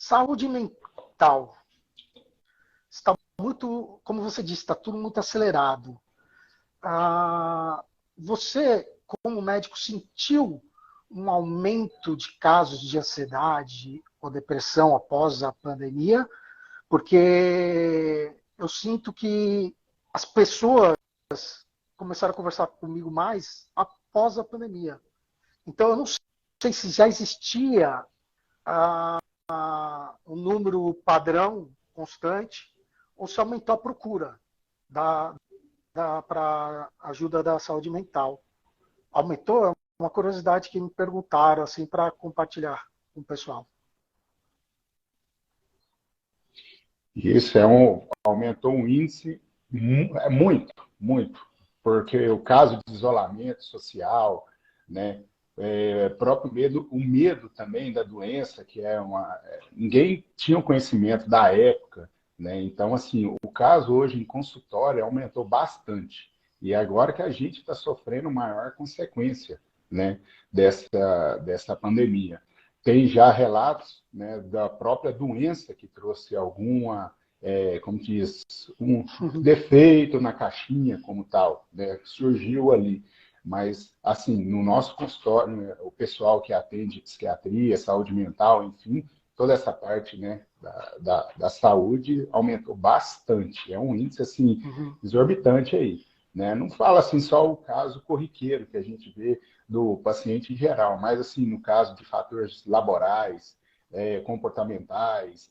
Saúde mental. Está muito, como você disse, está tudo muito acelerado. Você, como médico, sentiu um aumento de casos de ansiedade ou depressão após a pandemia? Porque eu sinto que as pessoas começaram a conversar comigo mais após a pandemia. Então, eu não sei se já existia um número padrão, constante, ou se aumentou a procura para ajuda da saúde mental. Aumentou? É uma curiosidade que me perguntaram assim, para compartilhar com o pessoal. Isso aumentou um índice muito, muito, porque o caso de isolamento social, né, próprio medo, o medo também da doença, que ninguém tinha o conhecimento da época, né? Então, assim, o caso hoje em consultório aumentou bastante. E agora que a gente está sofrendo maior consequência, né, dessa pandemia. Tem já relatos, né, da própria doença que trouxe como diz, um defeito na caixinha como tal, né, que surgiu ali. Mas, assim, no nosso consultório, né, o pessoal que atende psiquiatria, saúde mental, enfim, toda essa parte, né, da saúde aumentou bastante. É um índice, assim, exorbitante aí. Né? Não fala, assim, só o caso corriqueiro que a gente vê do paciente em geral, mas, assim, no caso de fatores laborais, comportamentais,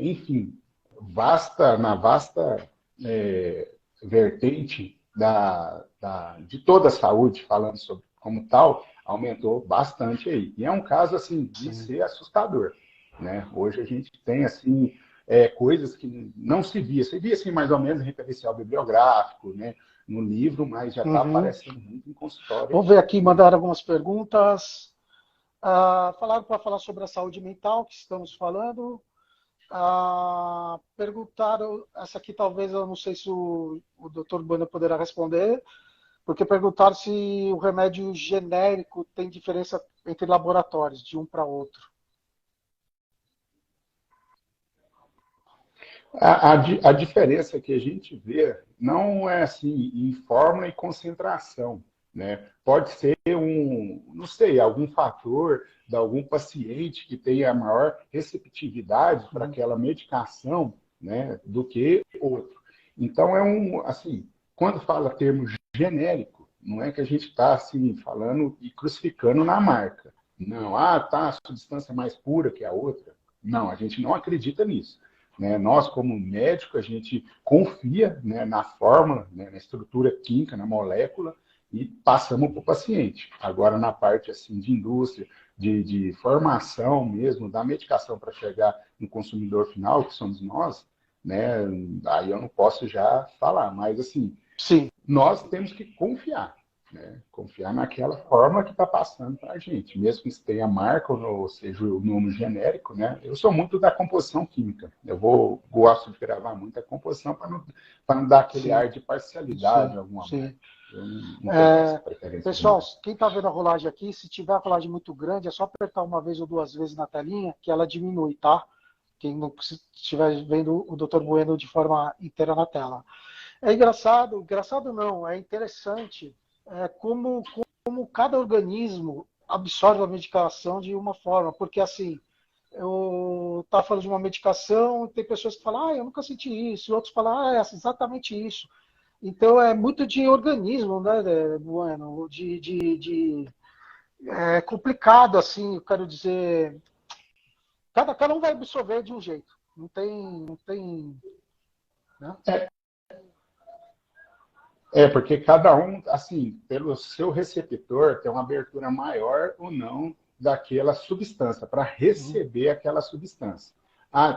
enfim, na vasta vertente de toda a saúde, falando sobre como tal, aumentou bastante aí. E é um caso, assim, de ser assustador, né? Hoje a gente tem, assim, coisas que não se via. Se via, assim, mais ou menos, em referencial bibliográfico, né? No livro, mas já está aparecendo muito em consultório. Vamos ver aqui, mandaram algumas perguntas. Falaram para falar sobre a saúde mental, que estamos falando. Perguntaram, essa aqui talvez eu não sei se o Dr. Bueno poderá responder, porque perguntaram se o remédio genérico tem diferença entre laboratórios, de um para outro. A diferença que a gente vê não é assim em fórmula e concentração, né? Pode ser não sei, algum fator de algum paciente que tenha maior receptividade para aquela medicação, né, do que outro. Então assim, quando fala termo genérico, não é que a gente está assim falando e crucificando na marca. Não, tá a substância mais pura que a outra. Não, a gente não acredita nisso. Né? Nós, como médico, a gente confia, né, na fórmula, né, na estrutura química, na molécula, e passamos para o paciente. Agora, na parte assim, de indústria, de formação mesmo, da medicação para chegar no consumidor final, que somos nós, né, aí eu não posso já falar, mas assim, sim, nós temos que confiar. Né? Confiar naquela forma que está passando para a gente, mesmo que tenha marca ou seja o nome genérico, né? Eu sou muito da composição química. Gosto de gravar muito a composição para não dar aquele ar de parcialidade alguma marca. Eu não tenho essa preferência. Pessoal, quem está vendo a rolagem aqui, se tiver a rolagem muito grande, é só apertar uma vez ou duas vezes na telinha que ela diminui, tá? Quem não estiver vendo o Dr. Bueno de forma inteira na tela. É engraçado não, é interessante como cada organismo absorve a medicação de uma forma, porque assim, eu estava falando de uma medicação, tem pessoas que falam, eu nunca senti isso, e outros falam, é exatamente isso. Então é muito de organismo, né, Bueno? É complicado, assim, eu quero dizer, cada um vai absorver de um jeito, não tem, né? Porque cada um, assim, pelo seu receptor, tem uma abertura maior ou não daquela substância, para receber aquela substância.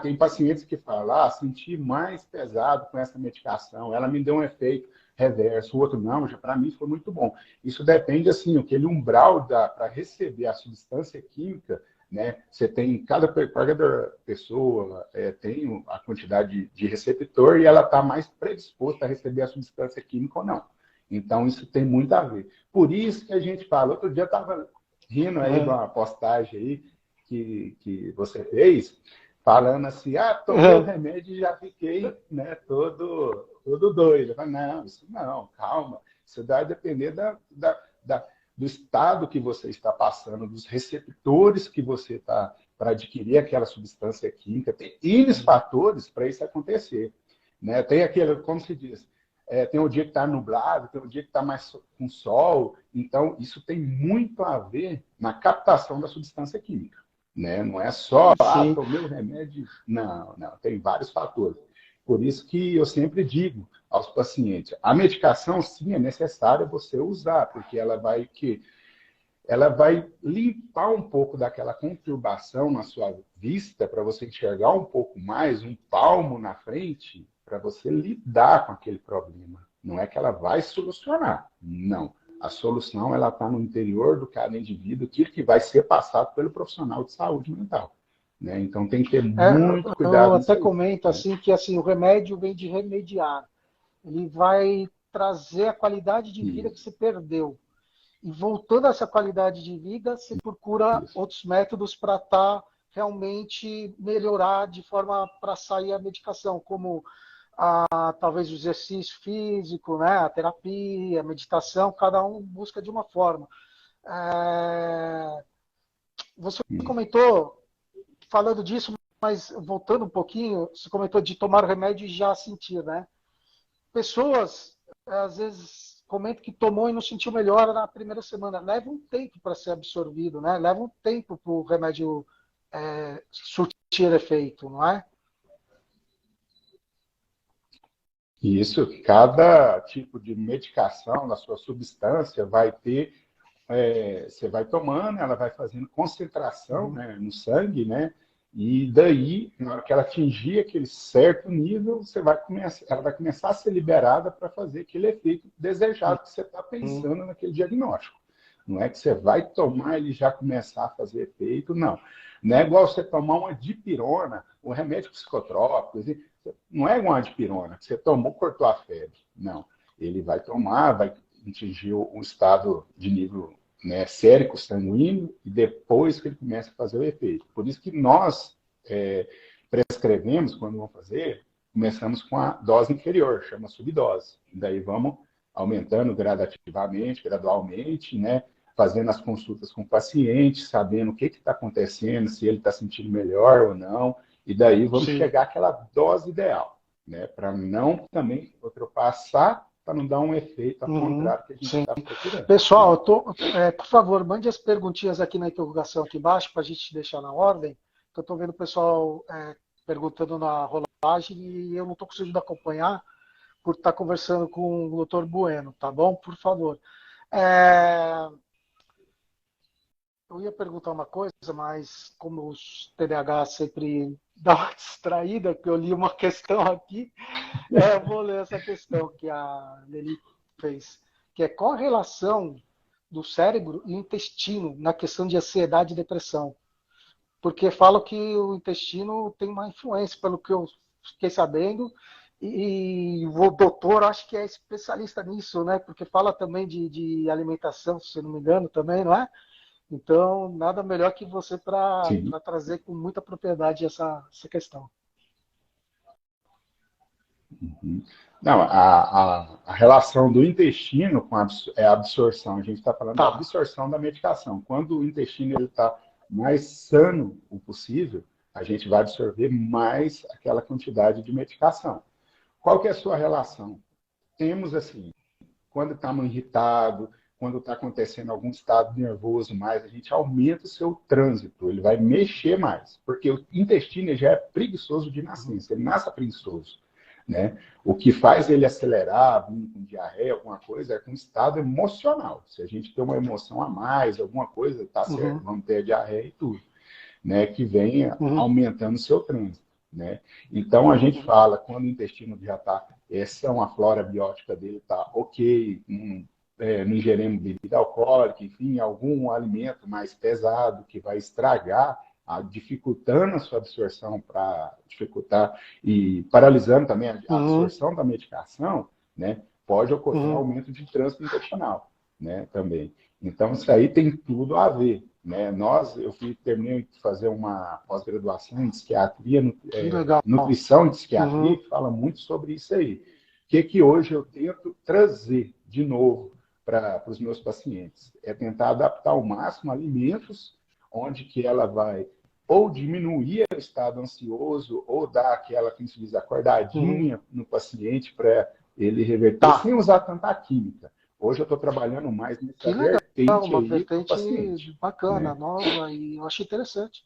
Tem pacientes que falam, senti mais pesado com essa medicação, ela me deu um efeito reverso, o outro não, já para mim foi muito bom. Isso depende, assim, aquele umbral para receber a substância química, né? Você tem, cada pessoa tem a quantidade de receptor e ela está mais predisposta a receber a substância química ou não. Então, isso tem muito a ver. Por isso que a gente fala, outro dia eu estava rindo aí de uma postagem aí que você fez, falando assim, tomei o remédio e já fiquei, né, todo doido. Eu falo, não, isso não, calma. Isso vai depender do estado que você está passando, dos receptores que você está para adquirir aquela substância química. Tem N fatores para isso acontecer. Né? Tem aquele, como se diz, tem o dia que está nublado, tem o dia que está mais com sol. Então, isso tem muito a ver na captação da substância química. Né? Não é só, tomei o remédio. Não, tem vários fatores. Por isso que eu sempre digo aos pacientes, a medicação, sim, é necessária você usar, porque ela vai limpar um pouco daquela conturbação na sua vista, para você enxergar um pouco mais, um palmo na frente, para você lidar com aquele problema. Não é que ela vai solucionar, não. A solução ela está no interior do cada indivíduo, aquilo que vai ser passado pelo profissional de saúde mental. Né? Então tem que ter muito cuidado. Eu até comento assim que assim, o remédio vem de remediar. Ele vai trazer a qualidade de vida que você perdeu. E voltando a essa qualidade de vida, você procura outros métodos para realmente melhorar de forma para sair a medicação, como talvez o exercício físico, né, a terapia, a meditação, cada um busca de uma forma. Você comentou, falando disso, mas voltando um pouquinho, você comentou de tomar o remédio e já sentir, né? Pessoas, às vezes, comentam que tomou e não sentiu melhor na primeira semana. Leva um tempo para ser absorvido, né? Leva um tempo para o remédio surtir efeito, não é? Isso, cada tipo de medicação na sua substância vai ter, você vai tomando, ela vai fazendo concentração, né, no sangue, né? E daí, na hora que ela atingir aquele certo nível, ela vai começar a ser liberada para fazer aquele efeito desejado que você está pensando naquele diagnóstico. Não é que você vai tomar e ele já começar a fazer efeito, não. Não é igual você tomar uma dipirona, um remédio psicotrópico, não é igual uma dipirona, que você tomou, cortou a febre. Não. Ele vai tomar, vai atingir um estado de nível, né, sérico sanguíneo, e depois que ele começa a fazer o efeito. Por isso que nós prescrevemos, quando vamos fazer, começamos com a dose inferior, chama subdose. Daí vamos aumentando gradativamente, gradualmente, né, fazendo as consultas com o paciente, sabendo o que está acontecendo, se ele está sentindo melhor ou não, e daí vamos chegar àquela dose ideal, né, para não também ultrapassar, para não dar um efeito ao contrário que a gente está procurando. Pessoal, por favor, mande as perguntinhas aqui na interrogação aqui embaixo para a gente deixar na ordem, que eu estou vendo o pessoal perguntando na rolagem e eu não estou conseguindo acompanhar por estar conversando com o Dr. Bueno, tá bom? Por favor. Eu ia perguntar uma coisa, mas como os TDAH sempre dá uma distraída, que eu li uma questão aqui, eu vou ler essa questão que a Leli fez, que é qual a relação do cérebro e intestino na questão de ansiedade e depressão? Porque falam que o intestino tem uma influência, pelo que eu fiquei sabendo, e o doutor acho que é especialista nisso, né? Porque fala também de alimentação, se não me engano, também, não é? Então, nada melhor que você para trazer com muita propriedade essa questão. Não, a relação do intestino com a absorção. A gente está falando da absorção da medicação. Quando o intestino está mais sano o possível, a gente vai absorver mais aquela quantidade de medicação. Qual que é a sua relação? Temos assim, quando estamos irritados, quando está acontecendo algum estado nervoso mais, a gente aumenta o seu trânsito, ele vai mexer mais, porque o intestino já é preguiçoso de nascença, ele nasce preguiçoso. Né? O que faz ele acelerar, vir com diarreia, alguma coisa, é com estado emocional. Se a gente tem uma emoção a mais, alguma coisa, está certo, vamos ter diarreia e tudo, né? Que vem aumentando o seu trânsito. Né? Então, a gente fala, quando o intestino já está, a flora biótica dele está ok, não ingeremos bebida alcoólica, enfim, algum alimento mais pesado que vai estragar, dificultando a sua absorção para dificultar e paralisando também a absorção da medicação, né? Pode ocorrer um aumento de trânsito intestinal, né? Também. Então, isso aí tem tudo a ver, né? Terminei de fazer uma pós-graduação em psiquiatria, Que legal. nutrição de psiquiatria, Uhum. e fala muito sobre isso aí. O que hoje eu tento trazer de novo para os meus pacientes? É tentar adaptar ao máximo alimentos onde que ela vai ou diminuir o estado ansioso, ou dar aquela, como se diz, Uhum. acordadinha no paciente para ele reverter, Tá. sem usar tanta química. Hoje eu estou trabalhando mais nessa Que legal. vertente Uma aí para o vertente paciente, bacana, né? nova, e eu achei interessante.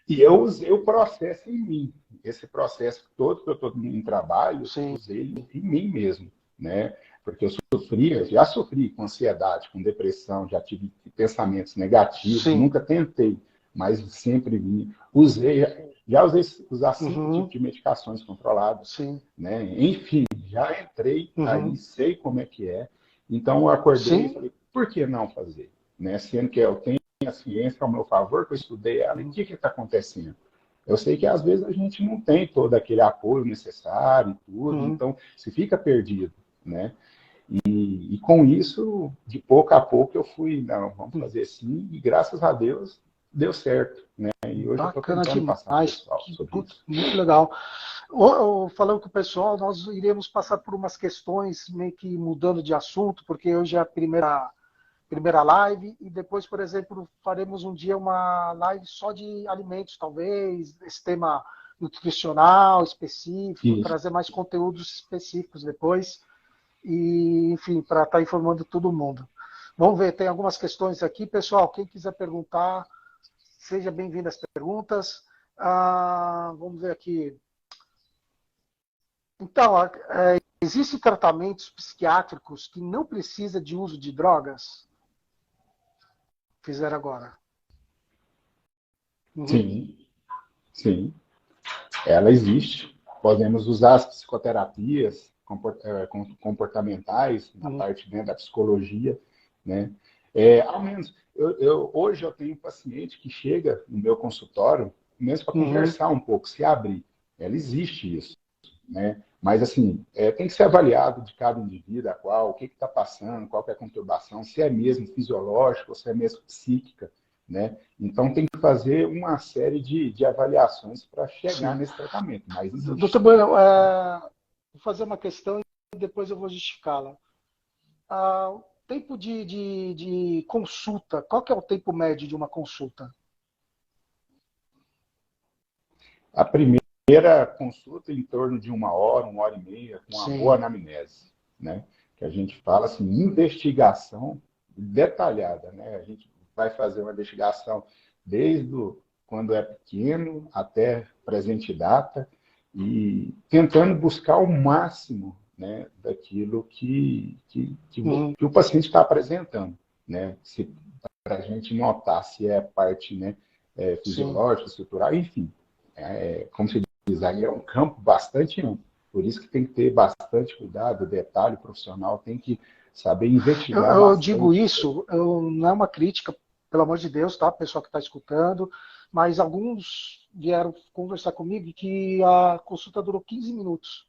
E eu usei o processo em mim. Esse processo todo que eu estou em trabalho, eu Sim. usei ele em mim mesmo, né? Porque eu sofria, já sofri com ansiedade, com depressão, já tive pensamentos negativos, Sim. nunca tentei, mas sempre vi. Usei, já usei usar 5 tipos Uhum. de medicações controladas, Sim. né? Enfim, já entrei aí, Uhum. sei como é que é. Então eu acordei e Sim. falei, por que não fazer? Né? Sendo que eu tenho a ciência ao meu favor, que eu estudei ela, e o Uhum. que está acontecendo? Eu sei que às vezes a gente não tem todo aquele apoio necessário e tudo, Uhum. então se fica perdido, né? E com isso, de pouco a pouco, eu fui, não, vamos Uhum. fazer assim, e graças a Deus deu certo, né? E hoje eu estou Bacana tentando passar para o demais. pessoal sobre Putz, isso. muito legal. Falando com o pessoal, nós iremos passar por umas questões meio que mudando de assunto, porque hoje é a primeira live, e depois, por exemplo, faremos um dia uma live só de alimentos, talvez, esse tema nutricional específico, Isso. trazer mais conteúdos específicos depois, e, enfim, para estar informando todo mundo. Vamos ver, tem algumas questões aqui. Pessoal, quem quiser perguntar, seja bem-vindo às perguntas. Vamos ver aqui. Então, existem tratamentos psiquiátricos que não precisa de uso de drogas? Fizeram agora. Uhum. Sim, sim. Ela existe. Podemos usar as psicoterapias comportamentais na Uhum. parte, né, da psicologia, né? Ao menos, hoje eu tenho um paciente que chega no meu consultório mesmo para Uhum. conversar um pouco, se abrir. Ela existe isso, né? Mas, assim, tem que ser avaliado de cada indivíduo, a qual, o que está passando, qual que é a conturbação, se é mesmo fisiológica ou se é mesmo psíquica, né? Então, tem que fazer uma série de avaliações para chegar Sim. nesse tratamento, mas Doutor existe. Bueno, vou fazer uma questão e depois eu vou justificá-la. O tempo de consulta, qual que é o tempo médio de uma consulta? A primeira consulta em torno de uma hora e meia, com uma boa Sim. anamnese, né? Que a gente fala assim, investigação detalhada, né? A gente vai fazer uma investigação desde quando é pequeno até presente data e tentando buscar o máximo, né, daquilo Uhum. que o paciente está apresentando, né? Para a gente notar se é parte, né, Sim. fisiológica, estrutural, enfim. Como se diz, aí é um campo bastante amplo. Por isso que tem que ter bastante cuidado, detalhe profissional, tem que saber investigar Eu digo bastante isso aí. isso, não é uma crítica, pelo amor de Deus, tá? Pessoal que está escutando, mas alguns vieram conversar comigo que a consulta durou 15 minutos.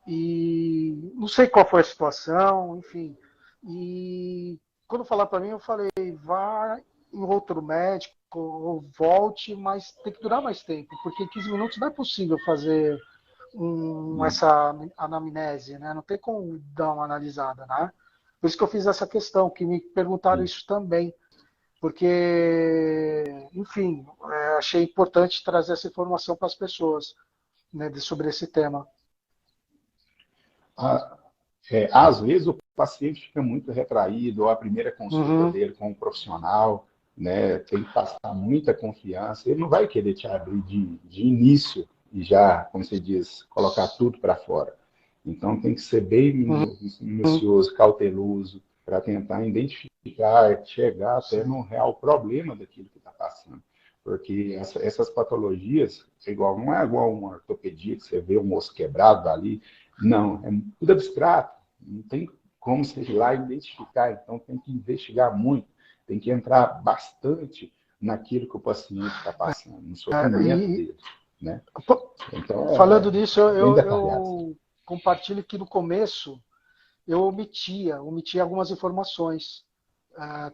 E não sei qual foi a situação, enfim. E quando falaram para mim, eu falei, vá em outro médico, ou volte, mas tem que durar mais tempo, porque em 15 minutos não é possível fazer essa anamnese, né? Não tem como dar uma analisada, né? Por isso que eu fiz essa questão, que me perguntaram Isso. isso também, porque, enfim, achei importante trazer essa informação para as pessoas, né, sobre esse tema. Às vezes o paciente fica muito retraído, ou a primeira consulta Uhum. dele com um profissional, né, tem que passar muita confiança. Ele não vai querer te abrir de início e já, como você diz, colocar tudo para fora. Então tem que ser bem Uhum. minucioso, cauteloso, para tentar identificar, chegar até Sim. no real problema daquilo que está passando. Porque essas patologias, não é igual uma ortopedia, que você vê um osso quebrado ali. Não, é tudo abstrato. Não tem como você ir lá e identificar. Então tem que investigar muito, tem que entrar bastante naquilo que o paciente está passando, no sofrimento E, dele, né? Então, falando nisso, bem detalhado. eu compartilho que no começo eu omitia algumas informações.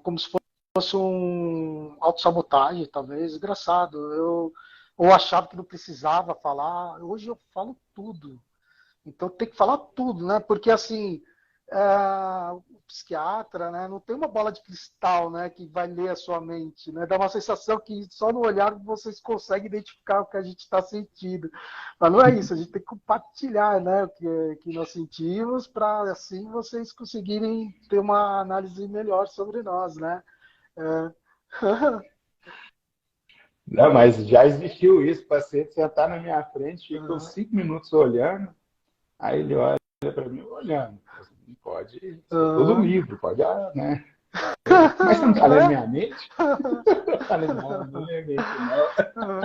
como se fosse um autossabotagem, talvez, engraçado. Ou achava que não precisava falar, hoje eu falo tudo. Então tem que falar tudo, né? Porque assim, o psiquiatra, né, não tem uma bola de cristal, né, que vai ler a sua mente, né? Dá uma sensação que só no olhar vocês conseguem identificar o que a gente está sentindo. Mas não é isso, a gente tem que compartilhar, né, o que nós sentimos para assim vocês conseguirem ter uma análise melhor sobre nós, né? É. Não, mas já existiu isso, o paciente sentar na minha frente, fica uns Uhum. 5 minutos olhando, aí ele olha para mim olhando. Assim, pode, isso é todo Uhum. livro, pode, né? Mas você não está lendo minha mente? Eu falei, não, não lê minha mente, não.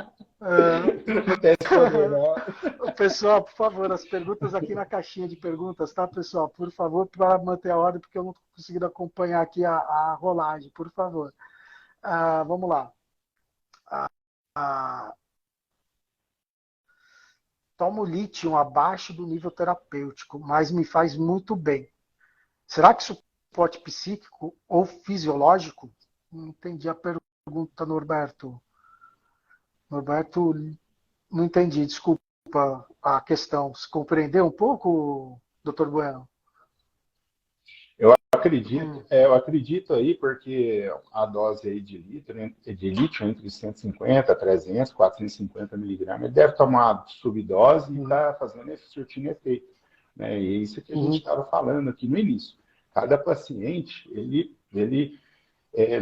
Não acontece comigo, não. Pessoal, por favor, as perguntas aqui na caixinha de perguntas, tá, pessoal? Por favor, para manter a ordem, porque eu não estou conseguindo acompanhar aqui a rolagem, por favor. Vamos lá. Ah, tomo lítio abaixo do nível terapêutico, mas me faz muito bem. Será que suporte psíquico ou fisiológico? Não entendi a pergunta, Norberto. Norberto, não entendi, desculpa a questão. Se compreendeu um pouco, doutor Bueno? Hum. Eu acredito aí, porque a dose aí de lítio entre 150, 300, 450 miligramas, ele deve tomar subdose e Uhum. está fazendo esse surtindo efeito. Né? E é isso que a gente Uhum. estava falando aqui no início. Cada paciente,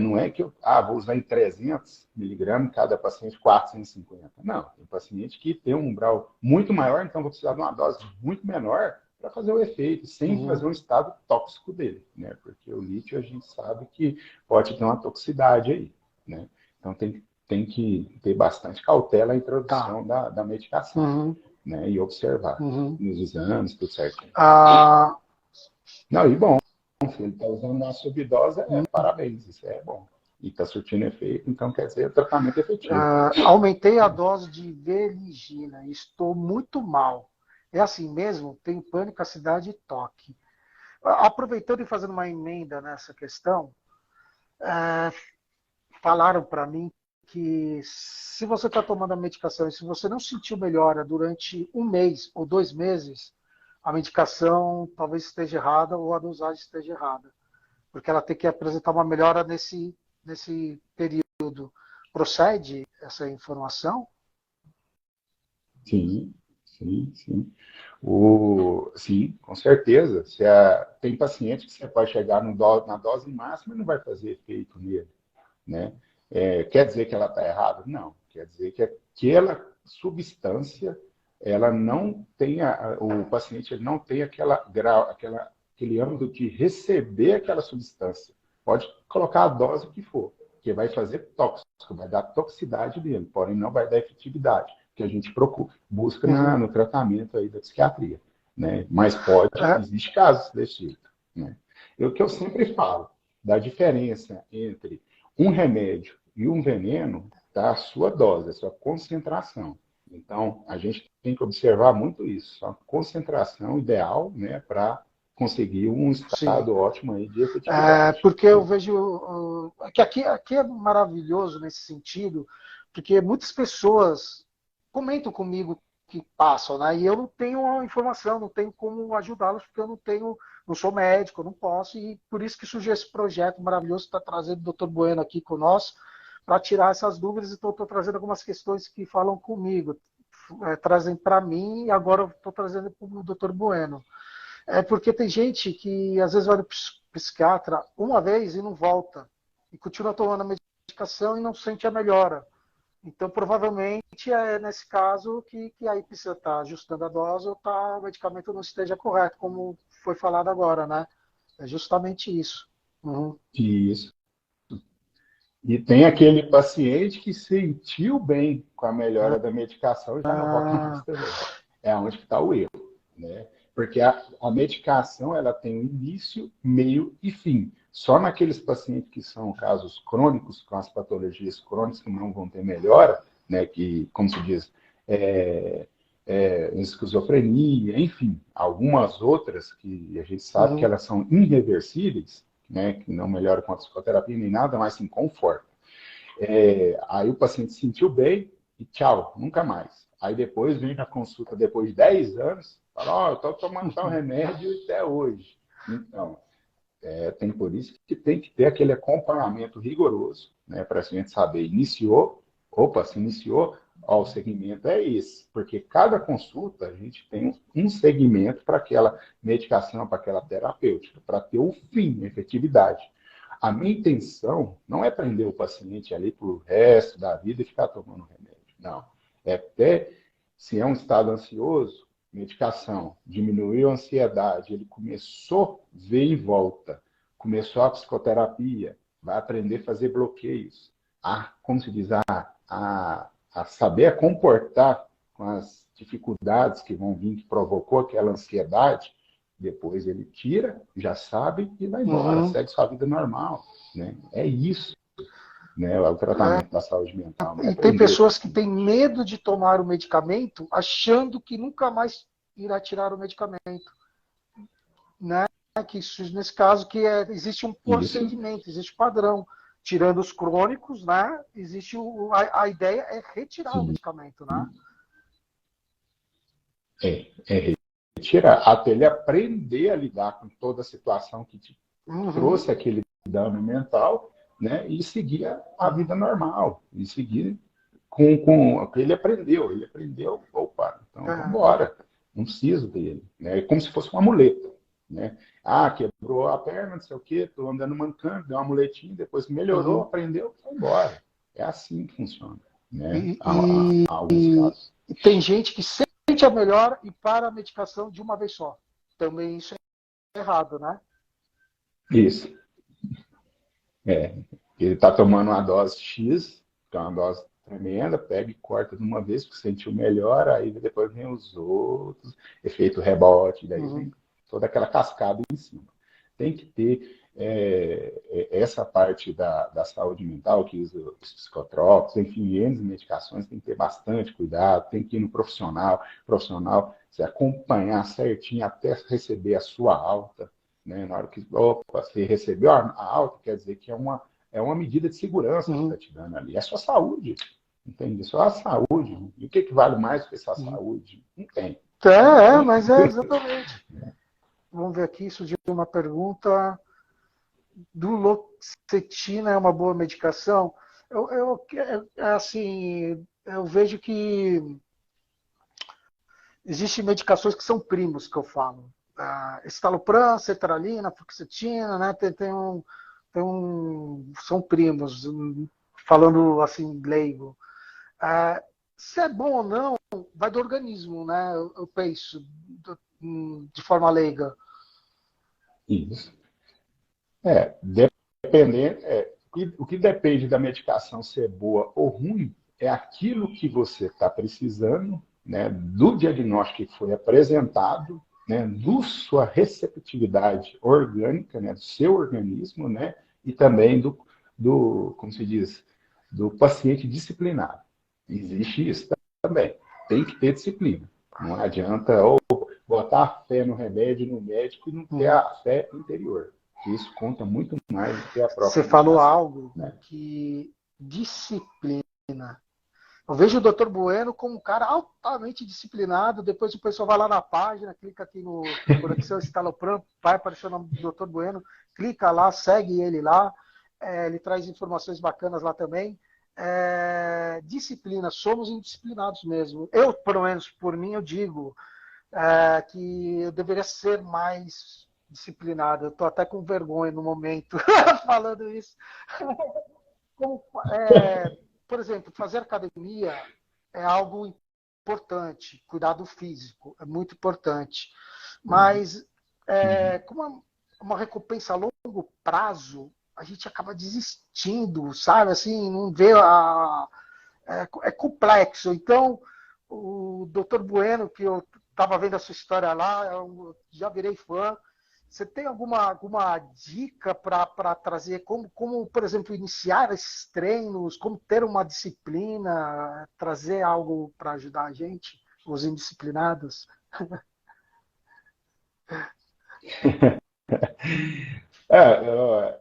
não é que eu vou usar em 300 miligramas, cada paciente 450. Não, tem paciente que tem um umbral muito maior, então vou precisar de uma dose muito menor para fazer o efeito, sem Uhum. fazer um estado tóxico dele, né? Porque o lítio a gente sabe que pode ter uma toxicidade aí, né? Então tem que ter bastante cautela a Tá. introdução da medicação, Uhum. né? E observar Uhum. nos exames, tudo certinho. Ah, Não, e bom, se ele está usando uma subdose, parabéns, isso é bom. E está surtindo efeito, então quer dizer, tratamento efetivo. aumentei a dose de Veligina. Estou muito mal. É assim mesmo? Tenho pânico, ansiedade e toque. Aproveitando e fazendo uma emenda nessa questão, falaram para mim que se você está tomando a medicação e se você não sentiu melhora durante um mês ou 2 meses, a medicação talvez esteja errada ou a dosagem esteja errada, porque ela tem que apresentar uma melhora nesse período. Procede essa informação? Sim, sim, sim. Sim, com certeza. Tem paciente que você pode chegar na dose máxima e não vai fazer efeito nele, né? Quer dizer que ela está errada? Não. Quer dizer que aquela substância, ela não tem, o paciente ele não tem aquele âmbito de receber aquela substância. Pode colocar a dose que for, que vai fazer tóxico, vai dar toxicidade dele, porém não vai dar efetividade, que a gente busca Uhum. no tratamento aí da psiquiatria, né? Mas existe casos desse tipo, né? O que eu sempre falo, da diferença entre um remédio e um veneno está a sua dose, a sua concentração. Então, a gente tem que observar muito isso, a concentração ideal, né, para conseguir um Sim. estado ótimo aí de efetividade. Porque eu Né? vejo que aqui é maravilhoso nesse sentido, porque muitas pessoas comentam comigo que passam, né? E eu não tenho a informação, não tenho como ajudá-los, porque eu não sou médico, eu não posso, e por isso que surgiu esse projeto maravilhoso que está trazendo o Dr. Bueno aqui conosco, para tirar essas dúvidas, então estou trazendo algumas questões que falam comigo, trazem para mim, e agora estou trazendo para o Dr. Bueno. Porque tem gente que às vezes vai no psiquiatra uma vez e não volta. E continua tomando a medicação e não sente a melhora. Então, provavelmente é nesse caso que aí precisa estar ajustando a dose ou o medicamento não esteja correto, como foi falado agora, né? É justamente isso. Uhum. Isso. E tem aquele paciente que sentiu bem com a melhora da medicação e já não volta mais Ah, também. É onde que está o erro, né? Porque a medicação ela tem um início, meio e fim. Só naqueles pacientes que são casos crônicos, com as patologias crônicas que não vão ter melhora, né? Que, como se diz, esquizofrenia, enfim, algumas outras que a gente sabe que uhum. elas são irreversíveis, né, que não melhora com a psicoterapia nem nada, mas sim conforta. Aí o paciente se sentiu bem e tchau, nunca mais. Aí depois vem na consulta, depois de 10 anos, fala, ó, eu estou tomando tal remédio até hoje. Então, tem por isso que tem que ter aquele acompanhamento rigoroso, né, para a gente saber, se iniciou, ó, o segmento é esse, porque cada consulta a gente tem um segmento para aquela medicação, para aquela terapêutica, para ter o fim, a efetividade. A minha intenção não é prender o paciente ali para o resto da vida e ficar tomando remédio, não. É até, se é um estado ansioso, medicação, diminuiu a ansiedade, ele começou a ver em volta, começou a psicoterapia, vai aprender a fazer bloqueios, como se diz, a saber comportar com as dificuldades que vão vir, que provocou aquela ansiedade, depois ele tira, já sabe e vai embora, segue sua vida normal. Né? É isso, né, o tratamento da saúde mental. E tem pessoas que têm medo de tomar o medicamento, achando que nunca mais irá tirar o medicamento. Né? Que isso, nesse caso, existe um procedimento, existe um padrão. Tirando os crônicos, né, existe a ideia é retirar o medicamento. Né? Retirar, até ele aprender a lidar com toda a situação que te trouxe aquele dano mental, né, e seguir a vida normal, e seguir com o que ele aprendeu, opa, então vamos embora, não preciso dele, né, é como se fosse uma muleta, né, quebrou a perna, não sei o quê, estou andando mancando, deu uma muletinha, depois melhorou, aprendeu, foi embora, é assim que funciona, né, há alguns casos. E tem gente que sente a melhor e para a medicação de uma vez só, também isso é errado, né? Isso. Ele está tomando uma dose X, que é uma dose tremenda, pega e corta de uma vez, porque sentiu melhor, aí depois vem os outros, efeito rebote, daí vem toda aquela cascada em cima. Tem que ter essa parte da saúde mental, que usa os psicotrópicos, enfim, N medicações, tem que ter bastante cuidado, tem que ir no profissional, se acompanhar certinho até receber a sua alta. Né? Na hora que você recebeu a alta, quer dizer que é uma medida de segurança que está te dando ali. É sua saúde, entende? Só a saúde. E o que vale mais do que essa saúde? Não tem. Mas é exatamente. Vamos ver aqui, surgiu uma pergunta. Duloxetina é uma boa medicação? Assim, eu vejo que existem medicações que são primos, que eu falo. Estalopram, sertralina, fluoxetina, né? São primos, falando assim, leigo. Se é bom ou não, vai do organismo, né? Eu penso, de forma leiga. Isso. Dependendo, o que depende da medicação ser boa ou ruim é aquilo que você está precisando, né, do diagnóstico que foi apresentado, né, da sua receptividade orgânica, né, do seu organismo, né, e também como se diz, do paciente disciplinado. Existe isso também. Tem que ter disciplina. Não adianta botar a fé no remédio, no médico e não ter a fé interior. Isso conta muito mais do que a própria Você falou algo, né, que disciplina. Eu vejo o Dr. Bueno como um cara altamente disciplinado. Depois o pessoal vai lá na página, clica aqui no Conexão Estalopram, vai aparecer o nome do Dr. Bueno, clica lá, segue ele lá. Ele traz informações bacanas lá também. Disciplina, somos indisciplinados mesmo. Eu, pelo menos por mim, eu digo que eu deveria ser mais disciplinado. Eu estou até com vergonha no momento falando isso. Por exemplo, fazer academia é algo importante, cuidado físico é muito importante, mas como uma recompensa a longo prazo, a gente acaba desistindo, sabe? Assim, não vê é complexo. Então, o Dr. Bueno, que eu estava vendo a sua história lá, eu já virei fã. Você tem alguma dica para trazer como, por exemplo, iniciar esses treinos, como ter uma disciplina, trazer algo para ajudar a gente, os indisciplinados?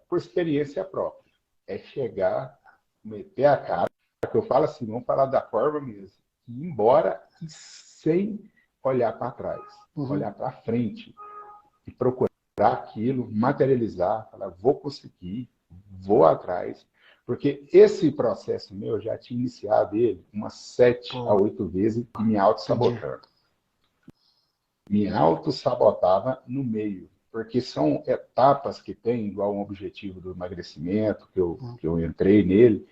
Por experiência própria. É chegar, meter a cara, que eu falo assim, vamos falar da forma mesmo, ir embora e sem olhar para trás, olhar para frente e procurar aquilo, materializar, falar, vou conseguir, vou atrás. Porque esse processo meu, eu já tinha iniciado ele umas 7 a 8 vezes e me auto-sabotando. Me auto-sabotava no meio, porque são etapas que tem, igual um objetivo do emagrecimento, que eu entrei nele,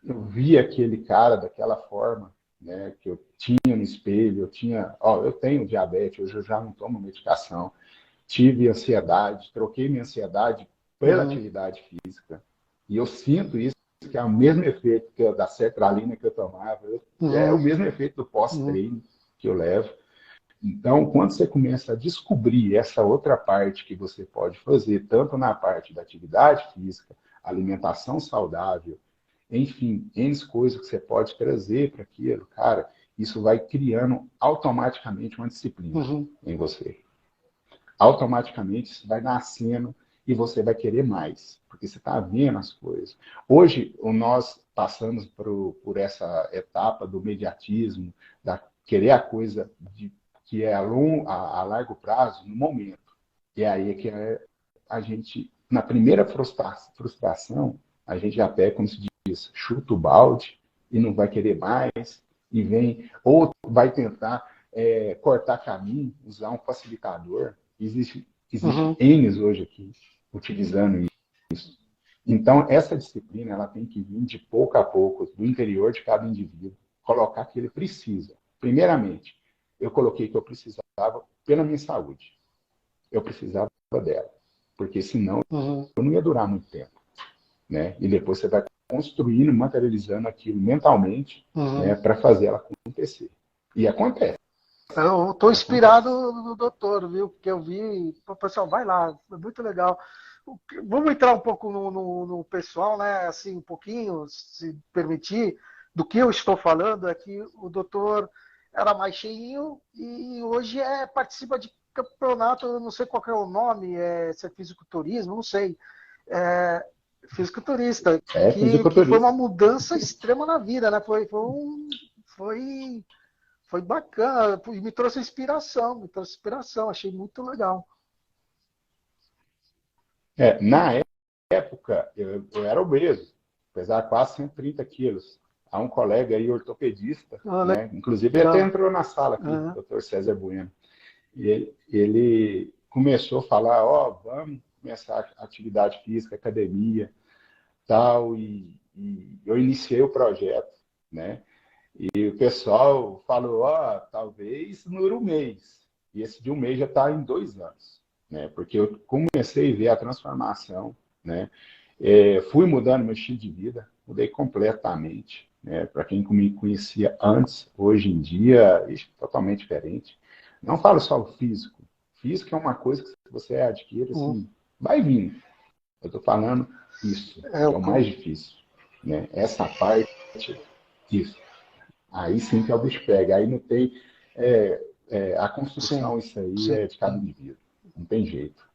eu vi aquele cara daquela forma, né, que eu tinha no espelho, eu tenho diabetes, hoje eu já não tomo medicação, tive ansiedade, troquei minha ansiedade pela atividade física, e eu sinto isso, que é o mesmo efeito da sertralina que eu tomava, é o mesmo efeito do pós-treino que eu levo. Então, quando você começa a descobrir essa outra parte que você pode fazer, tanto na parte da atividade física, alimentação saudável, enfim, N coisas que você pode trazer para aquilo, cara, isso vai criando automaticamente uma disciplina em você. Automaticamente isso vai nascendo e você vai querer mais, porque você está vendo as coisas. Hoje, nós passamos por essa etapa do mediatismo, da querer a coisa que é a largo prazo, no momento. E aí é que a gente, na primeira frustração, a gente já pega, como se diz, chuta o balde e não vai querer mais, e vem, ou vai tentar cortar caminho, usar um facilitador. Existe N hoje aqui utilizando isso. Então, essa disciplina ela tem que vir de pouco a pouco, do interior de cada indivíduo, colocar que ele precisa. Primeiramente, eu coloquei que eu precisava pela minha saúde. Eu precisava dela. Porque senão eu não ia durar muito tempo. Né? E depois você vai construindo, materializando aquilo mentalmente né, para fazer ela acontecer. E acontece. Eu estou inspirado no doutor, viu? Porque eu vi. Pessoal, vai lá, é muito legal. Vamos entrar um pouco no pessoal, né? Assim, um pouquinho, se permitir, do que eu estou falando. É que o doutor era mais cheinho e hoje participa de campeonato, eu não sei qual é o nome, se é fisiculturismo, não sei. Fisiculturista, que foi uma mudança extrema na vida, né? Foi bacana, me trouxe inspiração, achei muito legal. Na época, eu era obeso, pesava quase 130 quilos. Há um colega aí, ortopedista, né? Inclusive ele até entrou na sala aqui, o Dr. César Bueno. E ele começou a falar, vamos começar a atividade física, academia, tal, e eu iniciei o projeto, né? E o pessoal falou, talvez dure um mês. E esse de um mês já está em 2 anos, né? Porque eu comecei a ver a transformação, né? Fui mudando meu estilo de vida, mudei completamente, né? Para quem me conhecia antes, hoje em dia, é totalmente diferente. Não falo só o físico. Físico é uma coisa que você adquire, assim, vai vindo. Eu estou falando isso, que é o mais difícil, né? Essa parte, isso. Aí sim que é o bicho pega. Aí não tem. A construção, isso aí é de cada indivíduo. Não tem jeito.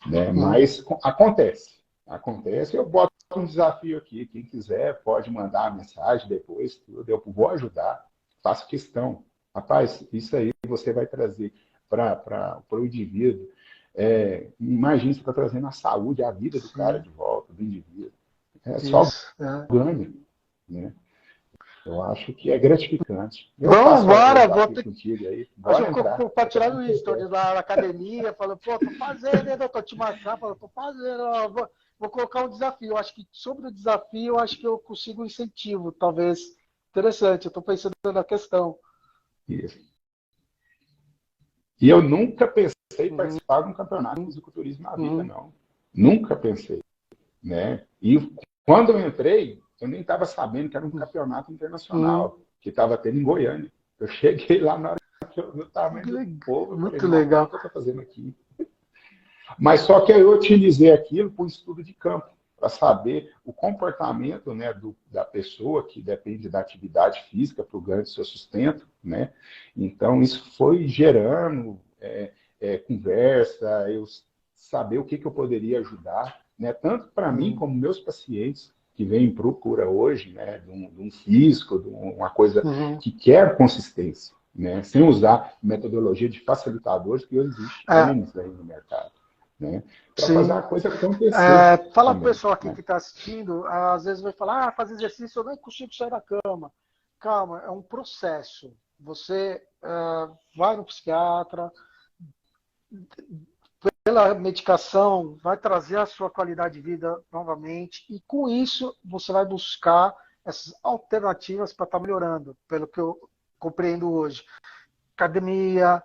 Né? Mas acontece. Acontece. Eu boto um desafio aqui. Quem quiser pode mandar a mensagem depois. Tudo. Eu vou ajudar. Faço questão. Rapaz, isso aí você vai trazer para o indivíduo. Imagina você está trazendo a saúde, a vida do cara de volta, do indivíduo. É só ganho. Né? Eu acho que é gratificante. Vamos embora, vou ter contigo aí. Bora entrar. Compartilhar no stories da academia, falou, tô fazendo, hein, doutor? Te marcar, falou, tô fazendo, vou colocar um desafio. Eu acho que sobre o desafio, eu acho que eu consigo um incentivo, talvez. Interessante, eu tô pensando na questão. Isso. E eu nunca pensei em participar de um campeonato de fisiculturismo na vida, não. Nunca pensei. Né? E quando eu entrei, eu nem estava sabendo que era um campeonato internacional que estava tendo em Goiânia. Eu cheguei lá na hora que eu vi o tamanho do povo. Muito legal. O que eu estou fazendo aqui? Mas só que eu utilizei aquilo para um estudo de campo, para saber o comportamento né, da pessoa que depende da atividade física para o ganho do seu sustento. Né? Então, isso foi gerando conversa, eu saber o que eu poderia ajudar, né? Tanto para mim como meus pacientes que vêm em procura hoje, né? De um físico, de uma coisa que quer consistência, né? Sem usar metodologia de facilitadores que hoje existe N aí no mercado, né? Para fazer a coisa acontecer. Fala também, pro pessoal aqui né? que está assistindo, às vezes vai falar, fazer exercício, eu nem consigo sair da cama. Calma, é um processo. Você vai no psiquiatra, pela medicação, vai trazer a sua qualidade de vida novamente, e com isso você vai buscar essas alternativas para estar melhorando, pelo que eu compreendo hoje. Academia,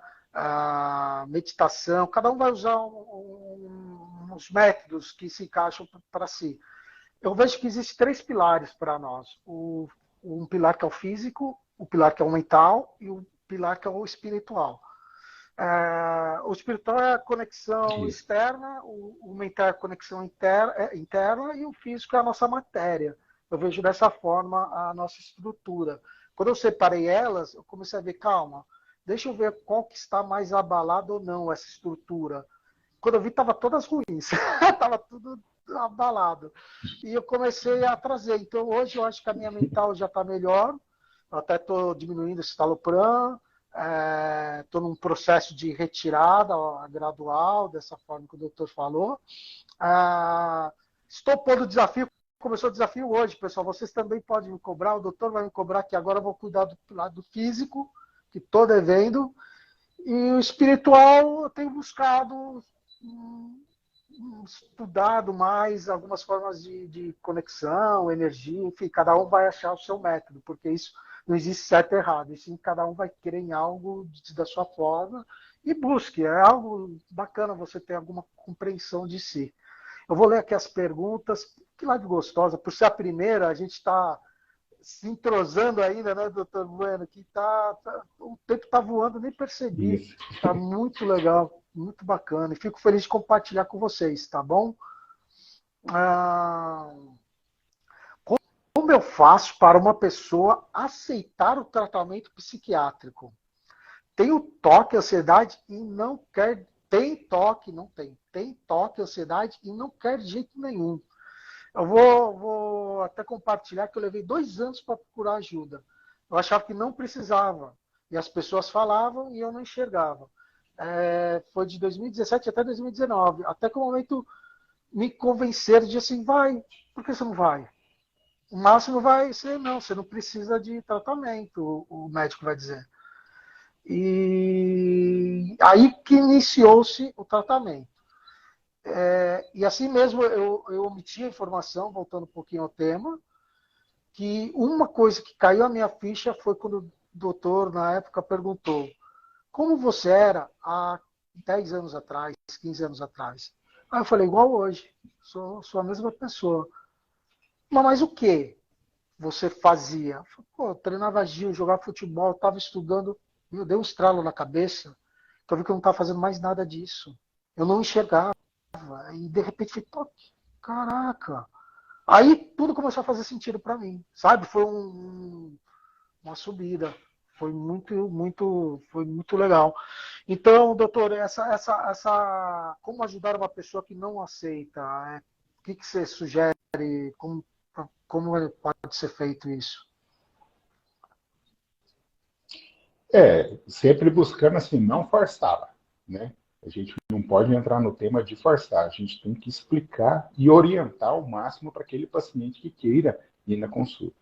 meditação, cada um vai usar uns métodos que se encaixam para si. Eu vejo que existem 3 pilares para nós. Um pilar que é o físico, o pilar que é o mental e o pilar que é o espiritual. O espiritual é a conexão externa, o mental é a conexão interna e o físico é a nossa matéria. Eu vejo dessa forma a nossa estrutura. Quando eu separei elas, eu comecei a ver, calma, deixa eu ver qual que está mais abalado ou não essa estrutura. Quando eu vi, estava todas ruins, estava tudo abalado. E eu comecei a trazer. Então, hoje eu acho que a minha mental já está melhor, eu até estou diminuindo esse citalopram, estou num processo de retirada gradual, dessa forma que o doutor falou. Estou pondo desafio, começou o desafio hoje, pessoal. Vocês também podem me cobrar, o doutor vai me cobrar, que agora eu vou cuidar do lado físico, que estou devendo. E o espiritual, eu tenho buscado, estudado mais algumas formas de conexão, energia, enfim, cada um vai achar o seu método, porque isso não existe certo e errado, e sim cada um vai querer em algo da sua forma e busque. É algo bacana você ter alguma compreensão de si. Eu vou ler aqui as perguntas. Que live gostosa. Por ser a primeira, a gente está se entrosando ainda, né, doutor Bueno? Que o tempo está voando, nem percebi. Está muito legal, muito bacana. E fico feliz de compartilhar com vocês, tá bom? Como eu faço para uma pessoa aceitar o tratamento psiquiátrico? Tem o toque, ansiedade e não quer. Tem toque, não tem. Tem toque, ansiedade e não quer de jeito nenhum. Eu vou até compartilhar que eu levei 2 anos para procurar ajuda. Eu achava que não precisava. E as pessoas falavam e eu não enxergava. Foi de 2017 até 2019. Até que o momento me convenceram de assim, vai, por que você não vai? O máximo vai ser, não, você não precisa de tratamento, o médico vai dizer. E aí que iniciou-se o tratamento. E assim mesmo eu omiti a informação, voltando um pouquinho ao tema, que uma coisa que caiu a minha ficha foi quando o doutor, na época, perguntou como você era há 10 anos atrás, 15 anos atrás. Aí eu falei, igual hoje, sou a mesma pessoa. Mas o que você fazia? Eu treinava Gil, jogava futebol, estava estudando, me deu um estralo na cabeça, que eu vi que eu não estava fazendo mais nada disso. Eu não enxergava. E de repente falei, pô, caraca. Aí tudo começou a fazer sentido para mim, sabe? Foi uma subida. Foi muito legal. Então, doutor, como ajudar uma pessoa que não aceita? O que você sugere? Como pode ser feito isso? Sempre buscando assim, não forçá-la, né? A gente não pode entrar no tema de forçar, a gente tem que explicar e orientar ao máximo para aquele paciente que queira ir na consulta.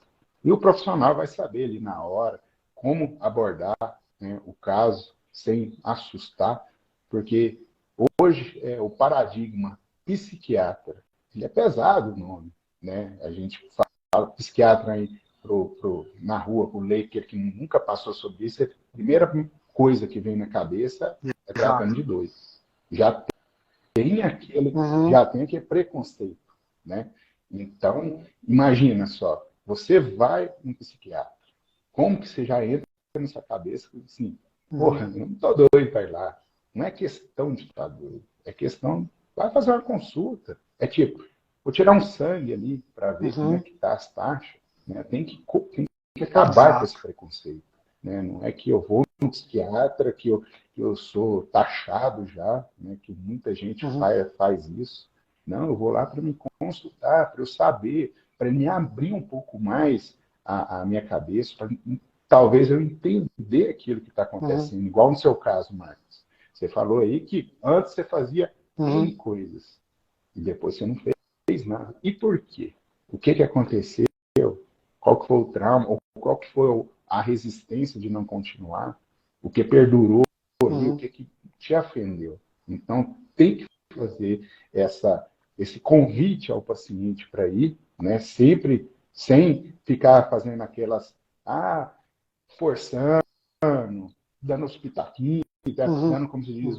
E o profissional vai saber ali na hora como abordar, né, o caso sem assustar, porque hoje o paradigma psiquiatra, ele é pesado o nome, né? A gente fala psiquiatra aí na rua, o leitor que nunca passou sobre isso, a primeira coisa que vem na cabeça é tratando de doido. Já tem aquele preconceito, né? Então, imagina só, você vai no psiquiatra, como que você já entra na sua cabeça assim, porra, eu não tô doido para ir lá. Não é questão de estar doido, é questão, vai fazer uma consulta. É tipo, vou tirar um sangue ali para ver como é que tá as taxas, né? Tem que acabar com esse preconceito, né? Não é que eu vou psiquiatra, que eu sou taxado já, né, que muita gente faz isso. Não, eu vou lá para me consultar, para eu saber, para me abrir um pouco mais a minha cabeça, para talvez eu entender aquilo que está acontecendo. Igual no seu caso, Marcos. Você falou aí que antes você fazia N coisas e depois você não fez nada. E por quê? O que aconteceu? Qual que foi o trauma? Ou qual que foi a resistência de não continuar? O que perdurou ali? O que te ofendeu? Então, tem que fazer esse convite ao paciente para ir, né? Sempre sem ficar fazendo aquelas, forçando, dando os pitaquinhos, dando, como se diz,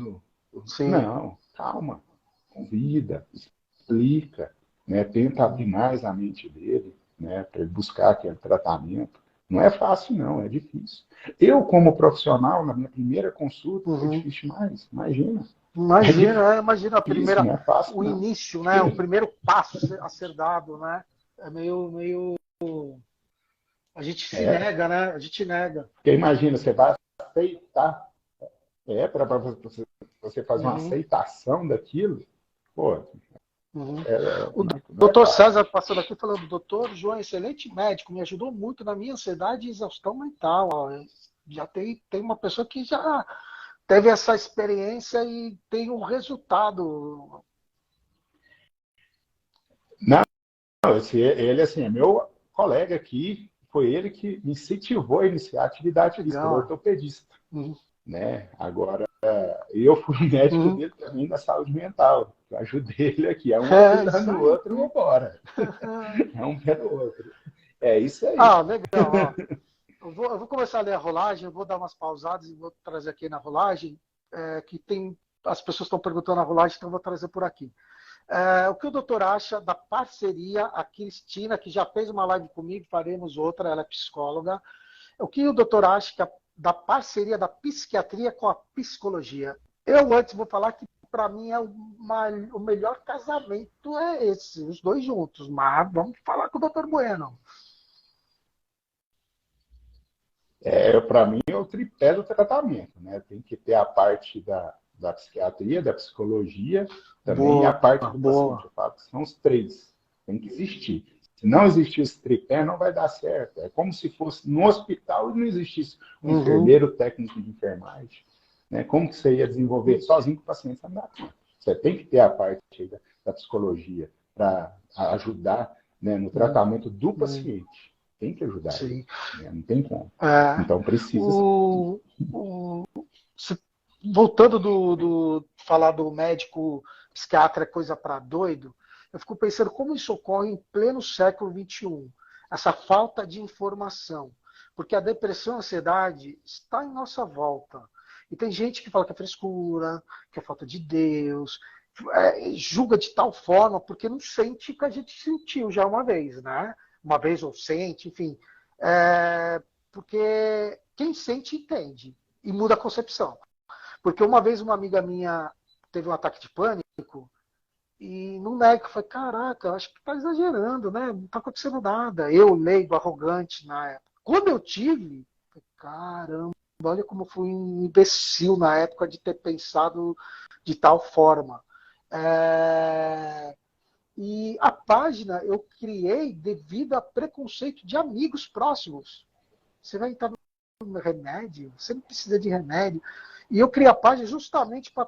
não, calma, convida, explica, né? Tenta abrir mais a mente dele, né? Para ele buscar aquele tratamento. Não é fácil, não, é difícil. Eu, como profissional, na minha primeira consulta, foi difícil demais, imagina. Imagina a primeira, não é fácil, o início, né? O primeiro passo a ser dado, né? É meio a gente se nega, né? A gente nega. Porque imagina, você vai aceitar, para você fazer uma aceitação daquilo, pô. O doutor César passando aqui falando, doutor João, excelente médico, me ajudou muito na minha ansiedade e exaustão mental. Ó, já tem uma pessoa que já teve essa experiência e tem um resultado. Não, ele assim, é meu colega aqui, foi ele que me incentivou a iniciar a atividade física, ele é ortopedista. Né? Agora, eu fui médico dele também da saúde mental. Eu ajudei ele aqui. É um ajudando o outro e vou embora. É um pelo outro. É isso aí. Legal. Ó. Eu vou começar a ler a rolagem, eu vou dar umas pausadas e vou trazer aqui na rolagem, que tem. As pessoas estão perguntando na rolagem, então eu vou trazer por aqui. O que o doutor acha da parceria, a Cristina, que já fez uma live comigo, faremos outra, ela é psicóloga. O que o doutor acha da parceria da psiquiatria com a psicologia? Eu antes vou falar que para mim o melhor casamento é esse, os dois juntos, mas vamos falar com o doutor Bueno. Para mim é o tripé do tratamento, né? Tem que ter a parte da psiquiatria, da psicologia, também a parte do paciente. Eu falo que são os três, tem que existir. Se não existir esse tripé, não vai dar certo. É como se fosse no hospital e não existisse um enfermeiro, técnico de enfermagem. Né? Como que você ia desenvolver sozinho com o paciente? Você tem que ter a parte da psicologia para ajudar, né, no tratamento do paciente. Tem que ajudar ele. Né? Não tem como. Então precisa. Voltando falar do médico psiquiatra é coisa para doido, eu fico pensando como isso ocorre em pleno século XXI. Essa falta de informação. Porque a depressão e a ansiedade está em nossa volta. E tem gente que fala que é frescura, que é falta de Deus, julga de tal forma porque não sente o que a gente sentiu já uma vez, né? Uma vez ou sente, enfim. Porque quem sente entende e muda a concepção. Porque uma vez uma amiga minha teve um ataque de pânico e não nego, falei, caraca, acho que tá exagerando, né? Não tá acontecendo nada. Eu, leigo, arrogante na época. Quando eu tive, falei, caramba, olha como fui um imbecil na época de ter pensado de tal forma. E a página eu criei devido a preconceito de amigos próximos. Você vai entrar no remédio? Você não precisa de remédio. E eu criei a página justamente para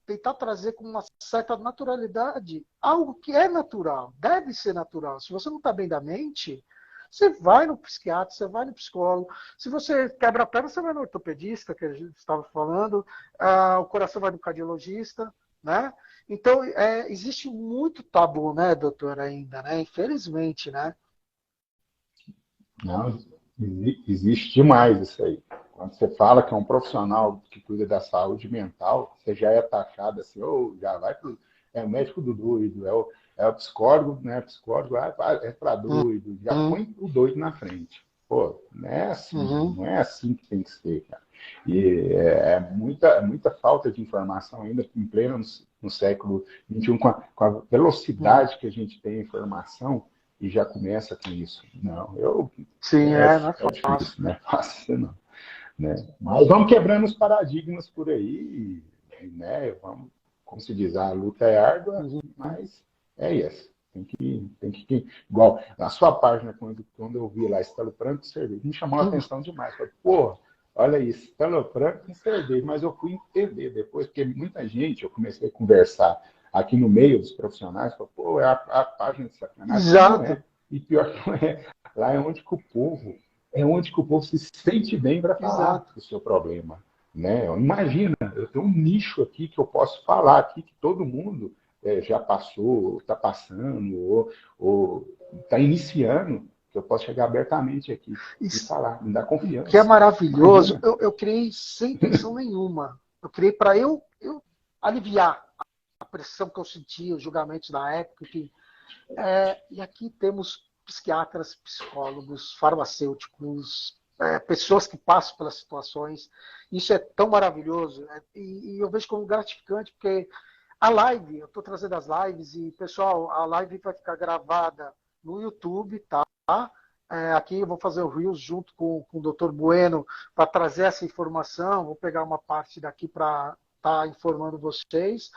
tentar trazer com uma certa naturalidade algo que é natural, deve ser natural. Se você não está bem da mente, você vai no psiquiatra, você vai no psicólogo. Se você quebra a perna, você vai no ortopedista, que a gente estava falando. O coração vai no cardiologista, né? Então, existe muito tabu, né, doutor, ainda, né? Infelizmente, né? Não, existe demais isso aí. Quando você fala que é um profissional que cuida da saúde mental, você já é taxado assim, já vai pro. É o médico do doido, é o psicólogo, né? Psicólogo é para doido, já põe o doido na frente. Pô, não é assim, não é assim que tem que ser, cara. E é muita falta de informação ainda em pleno no século XXI, com a velocidade que a gente tem a informação, e já começa com isso. Não, Sim, não é fácil. Difícil, não é fácil, não. né? Mas vamos quebrando os paradigmas por aí, né? Vamos, como se diz, a luta é árdua, Uhum. mas é isso. Igual, na sua página, quando eu vi lá Estalo Franco e cerveja, me chamou a atenção demais. Falei, pô, olha isso, Estalo Franco e cerveja. Mas eu fui entender depois, porque muita gente, eu comecei a conversar aqui no meio dos profissionais, falou, pô, é a página de sacanagem, mas não Exato, é. E pior que não é. Lá é onde que o povo se sente bem para falar exato. do seu problema. Né? Imagina, eu tenho um nicho aqui que eu posso falar aqui que todo mundo já passou, está passando, ou está iniciando, que eu posso chegar abertamente aqui e Isso, falar, me dá o que é confiança. maravilhoso, Imagina. eu criei sem intenção nenhuma. Eu criei para eu aliviar a pressão que eu sentia, os julgamentos na época, enfim. E aqui temos psiquiatras, psicólogos, farmacêuticos, pessoas que passam pelas situações. Isso é tão maravilhoso. E eu vejo como gratificante, porque a live, eu estou trazendo as lives, e, pessoal, a live vai ficar gravada no YouTube, tá? Aqui eu vou fazer o Reels junto com o Dr. Bueno para trazer essa informação. Vou pegar uma parte daqui para estar informando vocês.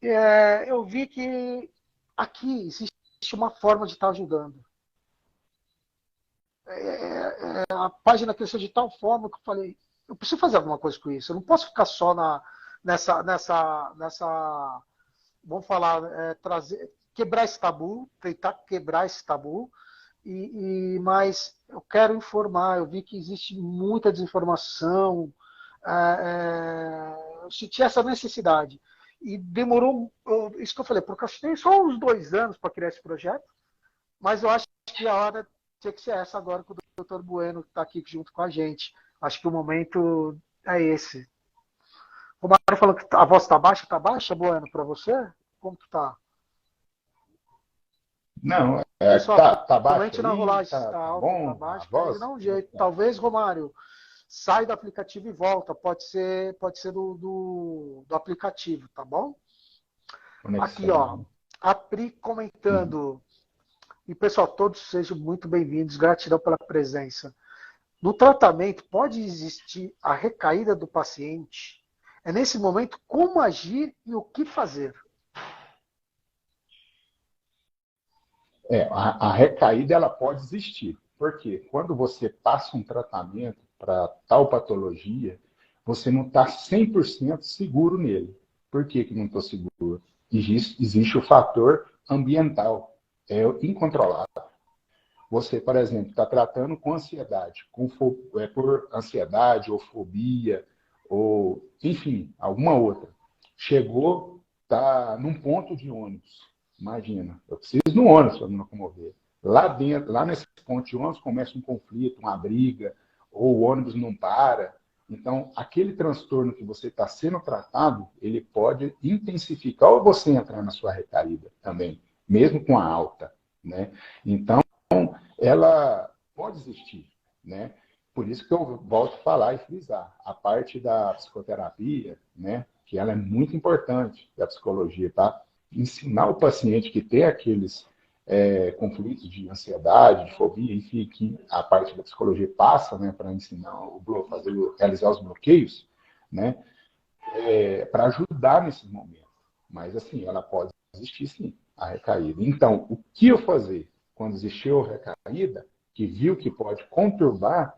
Eu vi que aqui existe uma forma de estar ajudando. A página cresceu de tal forma que eu falei, eu preciso fazer alguma coisa com isso. Eu não posso ficar só nessa vamos falar, quebrar esse tabu, tentar quebrar esse tabu. Mas eu quero informar. Eu vi que existe muita desinformação. Eu senti essa necessidade. E demorou, isso que eu falei, procrastinei só uns 2 anos para criar esse projeto, mas eu acho que a hora tinha que ser essa agora com o Dr. Bueno, que está aqui junto com a gente. Acho que o momento é esse. O Mário falou que a voz está baixa, Bueno, para você? Como que tá? Não, Pessoal, tá baixo comente na aí, rolagem se está tá alta, está bom a baixa, para ele voz? dar um Como é jeito. que tá? Talvez, Romário, sai do aplicativo e volta. Pode ser do aplicativo, tá bom? Aqui, Conexão, ó, né? a Pri Uhum. comentando. E, pessoal, todos sejam muito bem-vindos. Gratidão pela presença. No tratamento, pode existir a recaída do paciente. É nesse momento como agir e o que fazer. A recaída ela pode existir. Porque quando você passa um tratamento para tal patologia, você não está 100% seguro nele. Por que não estou seguro? Existe o fator ambiental, é incontrolável. Você, por exemplo, está tratando com ansiedade, por ansiedade ou fobia, ou, enfim, alguma outra. Chegou, está num ponto de ônibus. Imagina, eu preciso no ônibus para me locomover. Lá dentro, lá nesse ponto de ônibus começa um conflito, uma briga, ou o ônibus não para. Então, aquele transtorno que você está sendo tratado, ele pode intensificar ou você entrar na sua recaída também, mesmo com a alta, né? Então, ela pode existir, né? Por isso que eu volto a falar e frisar a parte da psicoterapia, né? Que ela é muito importante da psicologia, tá? Ensinar o paciente que tem aqueles conflitos de ansiedade, de fobia, enfim, que a parte da psicologia passa, né? Para ensinar realizar os bloqueios, né? Para ajudar nesses momentos. Mas assim, ela pode existir sim, a recaída. Então, o que eu fazer quando existiu a recaída, que viu que pode conturbar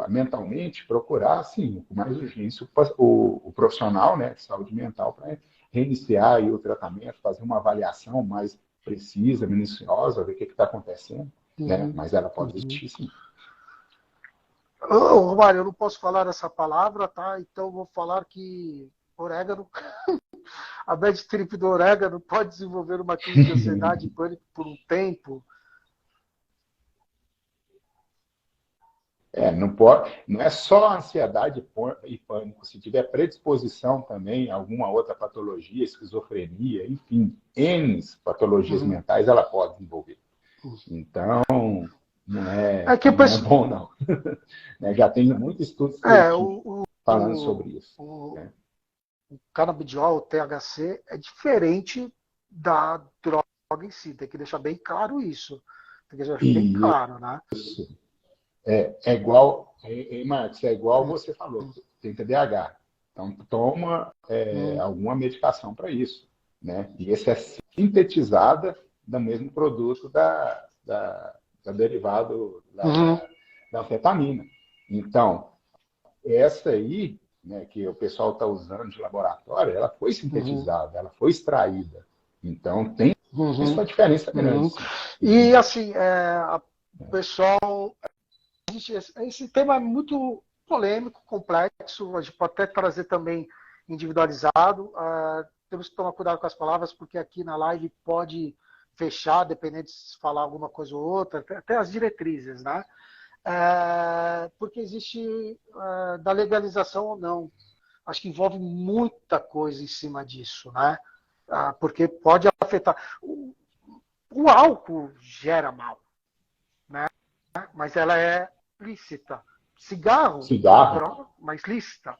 mentalmente, procurar, assim, com mais urgência, o profissional, né, de saúde mental para reiniciar aí o tratamento, fazer uma avaliação mais precisa, minuciosa, ver o que está acontecendo, né? Uhum, Mas ela pode uhum. existir sim. Romário, eu não posso falar essa palavra, tá? Então eu vou falar que orégano, a bad trip do orégano pode desenvolver uma crise de ansiedade e pânico por um tempo. Não é só ansiedade e pânico. Se tiver predisposição também, alguma outra patologia, esquizofrenia, enfim, N patologias Uhum. mentais, ela pode desenvolver. Então, É que não é bom, não. Já tem muito estudo é, científico falando sobre isso. o Né? canabidiol, o THC, é diferente da droga em si. Tem que deixar bem claro isso. Tem que deixar bem E claro, né? É igual, Marcos, é igual Hum, você falou, tem TDAH. Então, toma hum, alguma medicação para isso, né? E esse é sintetizada do mesmo produto da derivado uhum, da anfetamina. Então, essa aí, né, que o pessoal está usando de laboratório, ela foi uhum, sintetizada, ela foi extraída. Então, tem uhum, sua diferença grande, uhum. sim. E assim, o pessoal, esse tema é muito polêmico, complexo, a gente pode até trazer também individualizado. Temos que tomar cuidado com as palavras, porque aqui na live pode fechar, dependendo de se falar alguma coisa ou outra, até as diretrizes, né? Porque existe da legalização ou não. Acho que envolve muita coisa em cima disso, né? Porque pode afetar. O álcool gera mal, né? Mas ela é lícita. Cigarro é uma Cigarro, droga, mas lícita.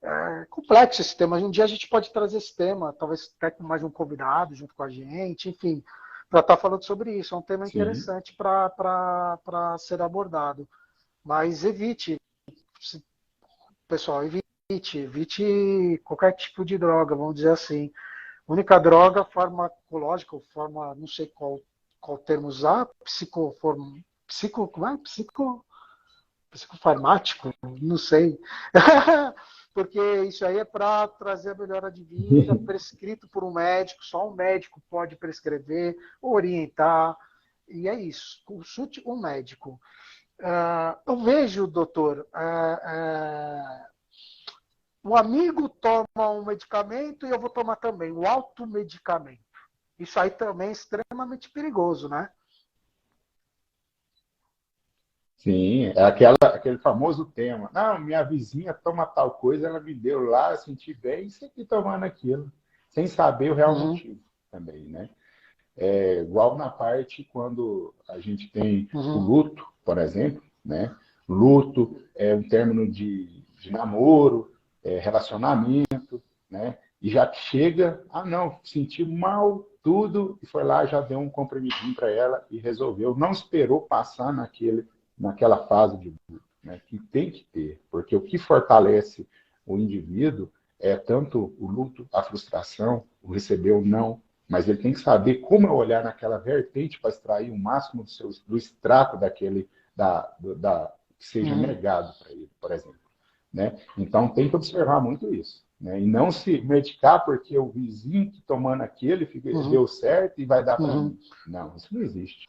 É complexo esse tema. Um dia a gente pode trazer esse tema, talvez até com mais um convidado junto com a gente, enfim, para estar falando sobre isso. É um tema sim. interessante para ser abordado. Mas evite, pessoal, evite qualquer tipo de droga, vamos dizer assim. A única droga farmacológica, ou forma, não sei qual termo usar, como é? Psicofarmático, não sei. Porque isso aí é para trazer a melhora de vida, prescrito por um médico, só um médico pode prescrever, orientar, e é isso. Consulte um médico. Eu vejo, doutor, o amigo toma um medicamento e eu vou tomar também, o automedicamento. Isso aí também é extremamente perigoso, né? Sim, é aquele famoso tema. Não, minha vizinha toma tal coisa, ela me deu lá, eu senti bem, e sempre tomando aquilo, sem saber o real Uhum, motivo também, né? É igual na parte quando a gente tem o uhum, luto, por exemplo, né? Luto é um término de namoro, relacionamento, né? E já chega, não, senti mal, tudo, e foi lá, já deu um comprimidinho para ela e resolveu. Não esperou passar naquela fase de luto, né? Que tem que ter, porque o que fortalece o indivíduo é tanto o luto, a frustração, o receber o não, mas ele tem que saber como olhar naquela vertente para extrair o máximo do extrato daquele, que seja uhum, negado para ele, por exemplo. Né? Então tem que observar muito isso. Né? E não se medicar porque o vizinho que tomando aquele uhum, deu certo e vai dar para uhum. mim. Não, isso não existe.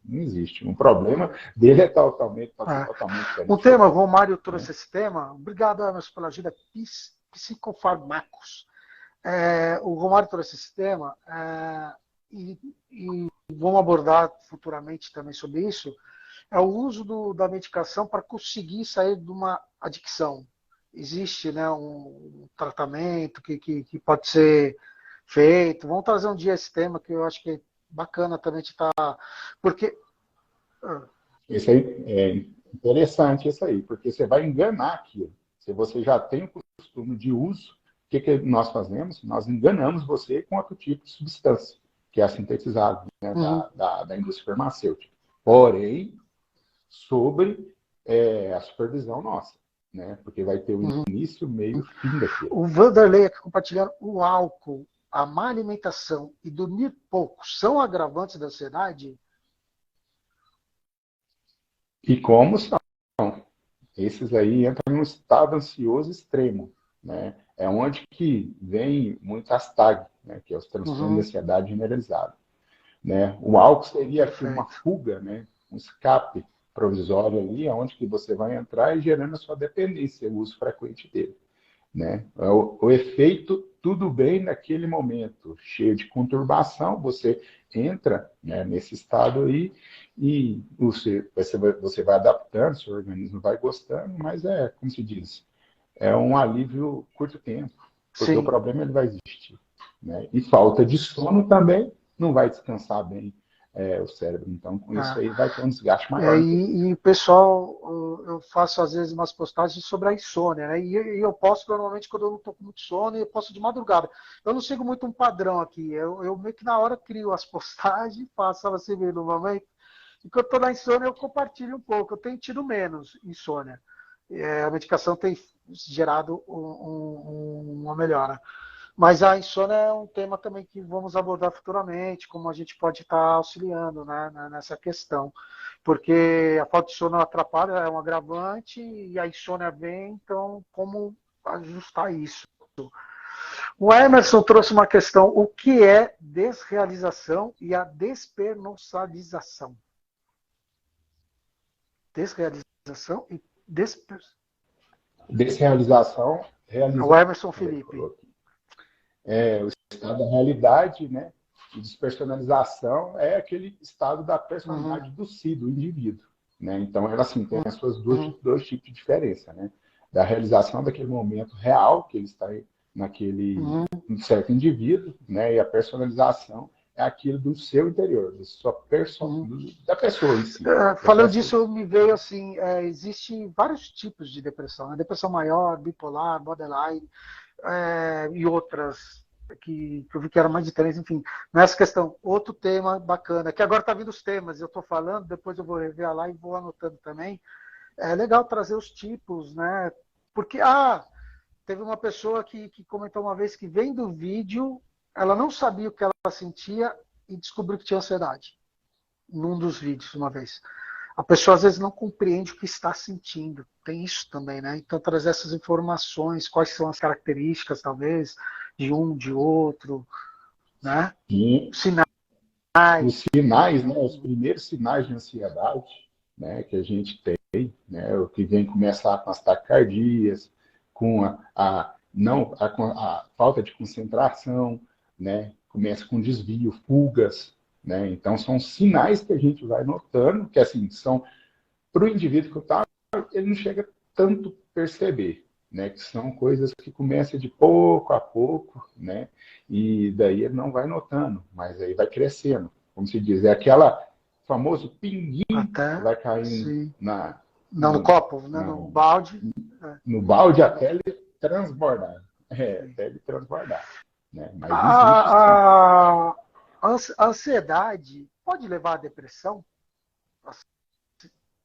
Não existe. Um problema dele pode ser É. totalmente Um diferente do tema, o outro. Romário Né? trouxe esse tema. Obrigado, Emerson, pela ajuda. Psicofarmacos. O Romário trouxe esse tema e vamos abordar futuramente também sobre isso. É o uso da medicação para conseguir sair de uma adicção. Existe, né, um tratamento que pode ser feito. Vamos trazer um dia esse tema que eu acho que é bacana também de estar. Porque. ah, Isso aí é interessante isso aí, porque você vai enganar aquilo. Se você já tem o costume de uso, o que nós fazemos? Nós enganamos você com outro tipo de substância, que é a sintetizada, né, uhum, da indústria farmacêutica. Porém, sobre a supervisão nossa, né? Porque vai ter o uhum. início, meio e fim daquilo. O Vanderlei aqui compartilhando o álcool, a má alimentação e dormir pouco são agravantes da ansiedade? E como são? Esses aí entram num estado ansioso extremo, né? É onde que vem muitas TAG, né? Que é os transtornos de Uhum, ansiedade generalizada, né? O álcool seria aqui uma perfeito. fuga, né? Um escape provisório ali, aonde que você vai entrar e gerando a sua dependência, o uso frequente dele. Né? O efeito, tudo bem naquele momento, cheio de conturbação, você entra, né, nesse estado aí e você vai adaptando, seu organismo vai gostando, mas como se diz, é um alívio curto tempo, porque o Sim. problema ele vai existir. Né? E falta de sono também não vai descansar bem o cérebro. Então, com isso É. aí vai ter um desgaste É, maior no futuro. e o pessoal, eu faço às vezes umas postagens sobre a insônia, né? E eu posto normalmente quando eu não estou com muito sono e eu posto de madrugada. Eu não sigo muito um padrão aqui. Eu meio que na hora crio as postagens, faço elas se ver no momento. quando eu estou na insônia, eu compartilho um pouco. Eu tenho tido menos insônia. A medicação tem gerado uma melhora. Mas a insônia é um tema também que vamos abordar futuramente, como a gente pode estar auxiliando, né, nessa questão. Porque a falta de sono atrapalha, é um agravante, e a insônia vem, então como ajustar isso? O Emerson trouxe uma questão: o que é desrealização e a despersonalização? Desrealização e Desrealização, O realização. Emerson Felipe. O estado da realidade, né? E despersonalização é aquele estado da personalidade do si, do indivíduo. Né? Então, ela assim, tem as suas dois tipos de diferença. Né? Da realização daquele momento real, que ele está naquele certo indivíduo, né? E a personalização é aquilo do seu interior, da sua da pessoa em si. Falando disso, me veio assim, existem vários tipos de depressão. A depressão maior, bipolar, borderline, e outras que eu vi que eram mais diferentes, enfim. Nessa questão, outro tema bacana, que agora está vindo os temas, eu estou falando, depois eu vou rever lá e vou anotando também. É legal trazer os tipos, né? Porque, teve uma pessoa que comentou uma vez que vendo o vídeo, ela não sabia o que ela sentia e descobriu que tinha ansiedade. Num dos vídeos, uma vez. A pessoa às vezes não compreende o que está sentindo. Tem isso também, né? Então trazer essas informações, quais são as características, talvez, de um, de outro, né? Sinais. Os sinais, né? Os primeiros sinais de ansiedade, né? Que a gente tem, né? O que vem começar com as taquicardias, com a falta de concentração, né? Começa com desvio, fugas, né? Então, são sinais que a gente vai notando, que assim, são para o indivíduo que está, ele não chega tanto a perceber, né? Que são coisas que começam de pouco a pouco, né? E daí ele não vai notando, mas aí vai crescendo. Como se diz, é aquela famoso pinguim que vai caindo no copo, né? No balde. No balde até ele transbordar. Até ele transbordar. Né? Mas existe, a ansiedade pode levar à depressão?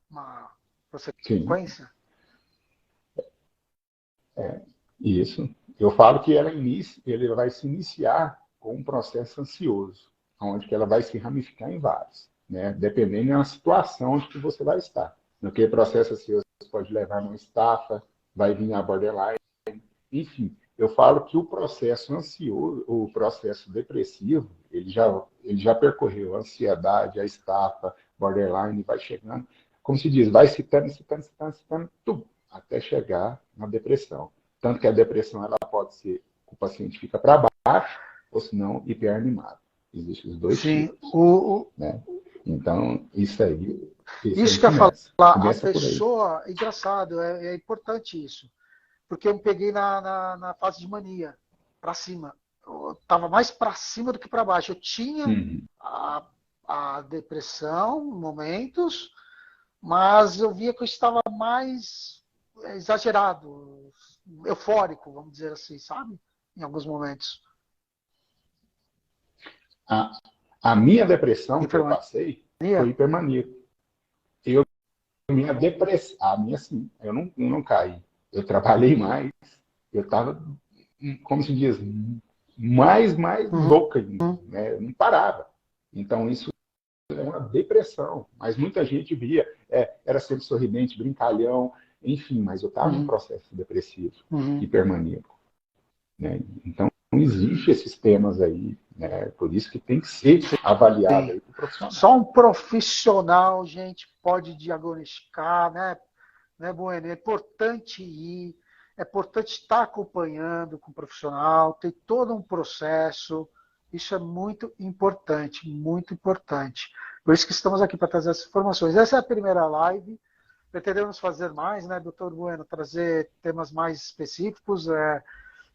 Uma consequência? Isso. Eu falo que ele vai se iniciar com um processo ansioso, onde que ela vai se ramificar em vários, né? Dependendo da situação onde que você vai estar. No que o processo ansioso pode levar a uma estafa, vai vir a borderline, enfim. Eu falo que o processo ansioso, o processo depressivo, ele já percorreu a ansiedade, a estafa, borderline, vai chegando, como se diz, vai citando, até chegar na depressão. Tanto que a depressão ela pode ser que o paciente fica para baixo, ou se não, hiperanimado. Existem os dois tipos. Né? Então, isso aí. Isso que eu falo, a pessoa, engraçado, é importante isso. Porque eu me peguei na fase de mania, para cima. Eu estava mais para cima do que para baixo. Eu tinha a depressão, momentos, mas eu via que eu estava mais exagerado, eufórico, vamos dizer assim, sabe? Em alguns momentos. A minha depressão que eu passei foi hipermaníaco. Minha depressão, a minha sim, eu não caí. Eu trabalhei mais, eu estava, como se diz, mais louca ainda, né? Eu não parava. Então, isso é uma depressão. Mas muita gente via, era sempre sorridente, brincalhão, enfim, mas eu estava em processo depressivo, hipermaníaco. Né? Então, existe esses temas aí, né? Por isso que tem que ser avaliado aí por profissional. Só um profissional, gente, pode diagnosticar, né, Bueno? É importante ir, é importante estar acompanhando com o profissional, tem todo um processo, isso é muito importante, muito importante. Por isso que estamos aqui para trazer essas informações. Essa é a primeira live, pretendemos fazer mais, né, doutor Bueno, trazer temas mais específicos.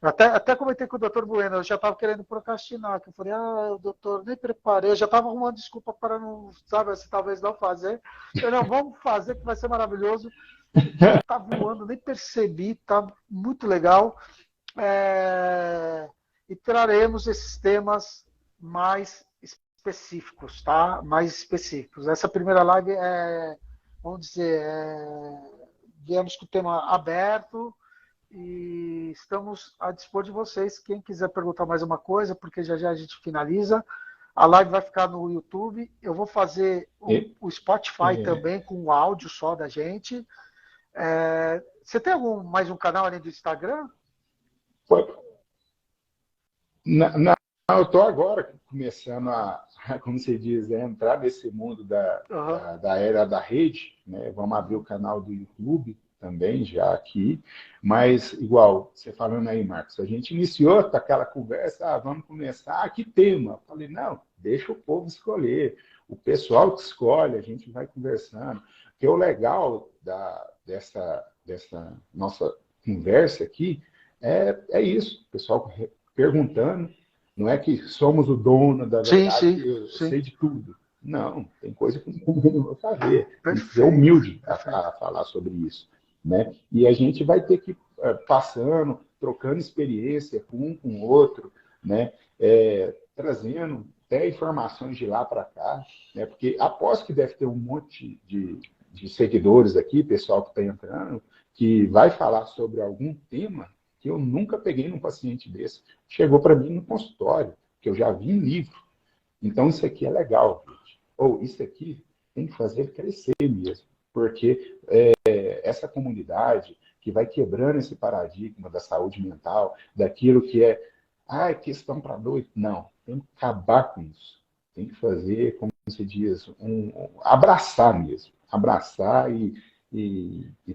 Até comentei com o doutor Bueno, eu já estava querendo procrastinar, que eu falei, doutor, nem preparei, eu já estava arrumando desculpa para não, sabe, se talvez não fazer. Eu não, vamos fazer, que vai ser maravilhoso. Está voando, nem percebi, está muito legal. E traremos esses temas mais específicos, tá? Mais específicos. Essa primeira live vamos dizer, viemos com o tema aberto e estamos a dispor de vocês. Quem quiser perguntar mais uma coisa, porque já já a gente finaliza. A live vai ficar no YouTube. Eu vou fazer o Spotify também com o áudio só da gente. Você tem mais um canal além do Instagram? Não, eu estou agora começando como se diz, entrar nesse mundo da era da rede, né? Vamos abrir o canal do YouTube também já aqui, mas igual você falando aí, Marcos, a gente iniciou aquela conversa, vamos começar, que tema? Eu falei, não, deixa o povo escolher, o pessoal que escolhe, a gente vai conversando, porque o legal dessa nossa conversa aqui é isso, o pessoal perguntando, não é que somos o dono da verdade, que eu sei de tudo. Não, tem coisa que eu não vou saber. Tem que ser humilde a falar sobre isso. Né? E a gente vai ter que ir passando, trocando experiência com um com o outro, né? Trazendo até informações de lá para cá, né? Porque aposto que deve ter um monte de seguidores aqui, pessoal que está entrando, que vai falar sobre algum tema que eu nunca peguei num paciente desse. Chegou para mim no consultório, que eu já vi em livro. Então, isso aqui é legal, gente. Ou isso aqui tem que fazer crescer mesmo. Porque essa comunidade que vai quebrando esse paradigma da saúde mental, daquilo que questão para doido. Não, tem que acabar com isso. Tem que fazer, como se diz, abraçar mesmo. Abraçar e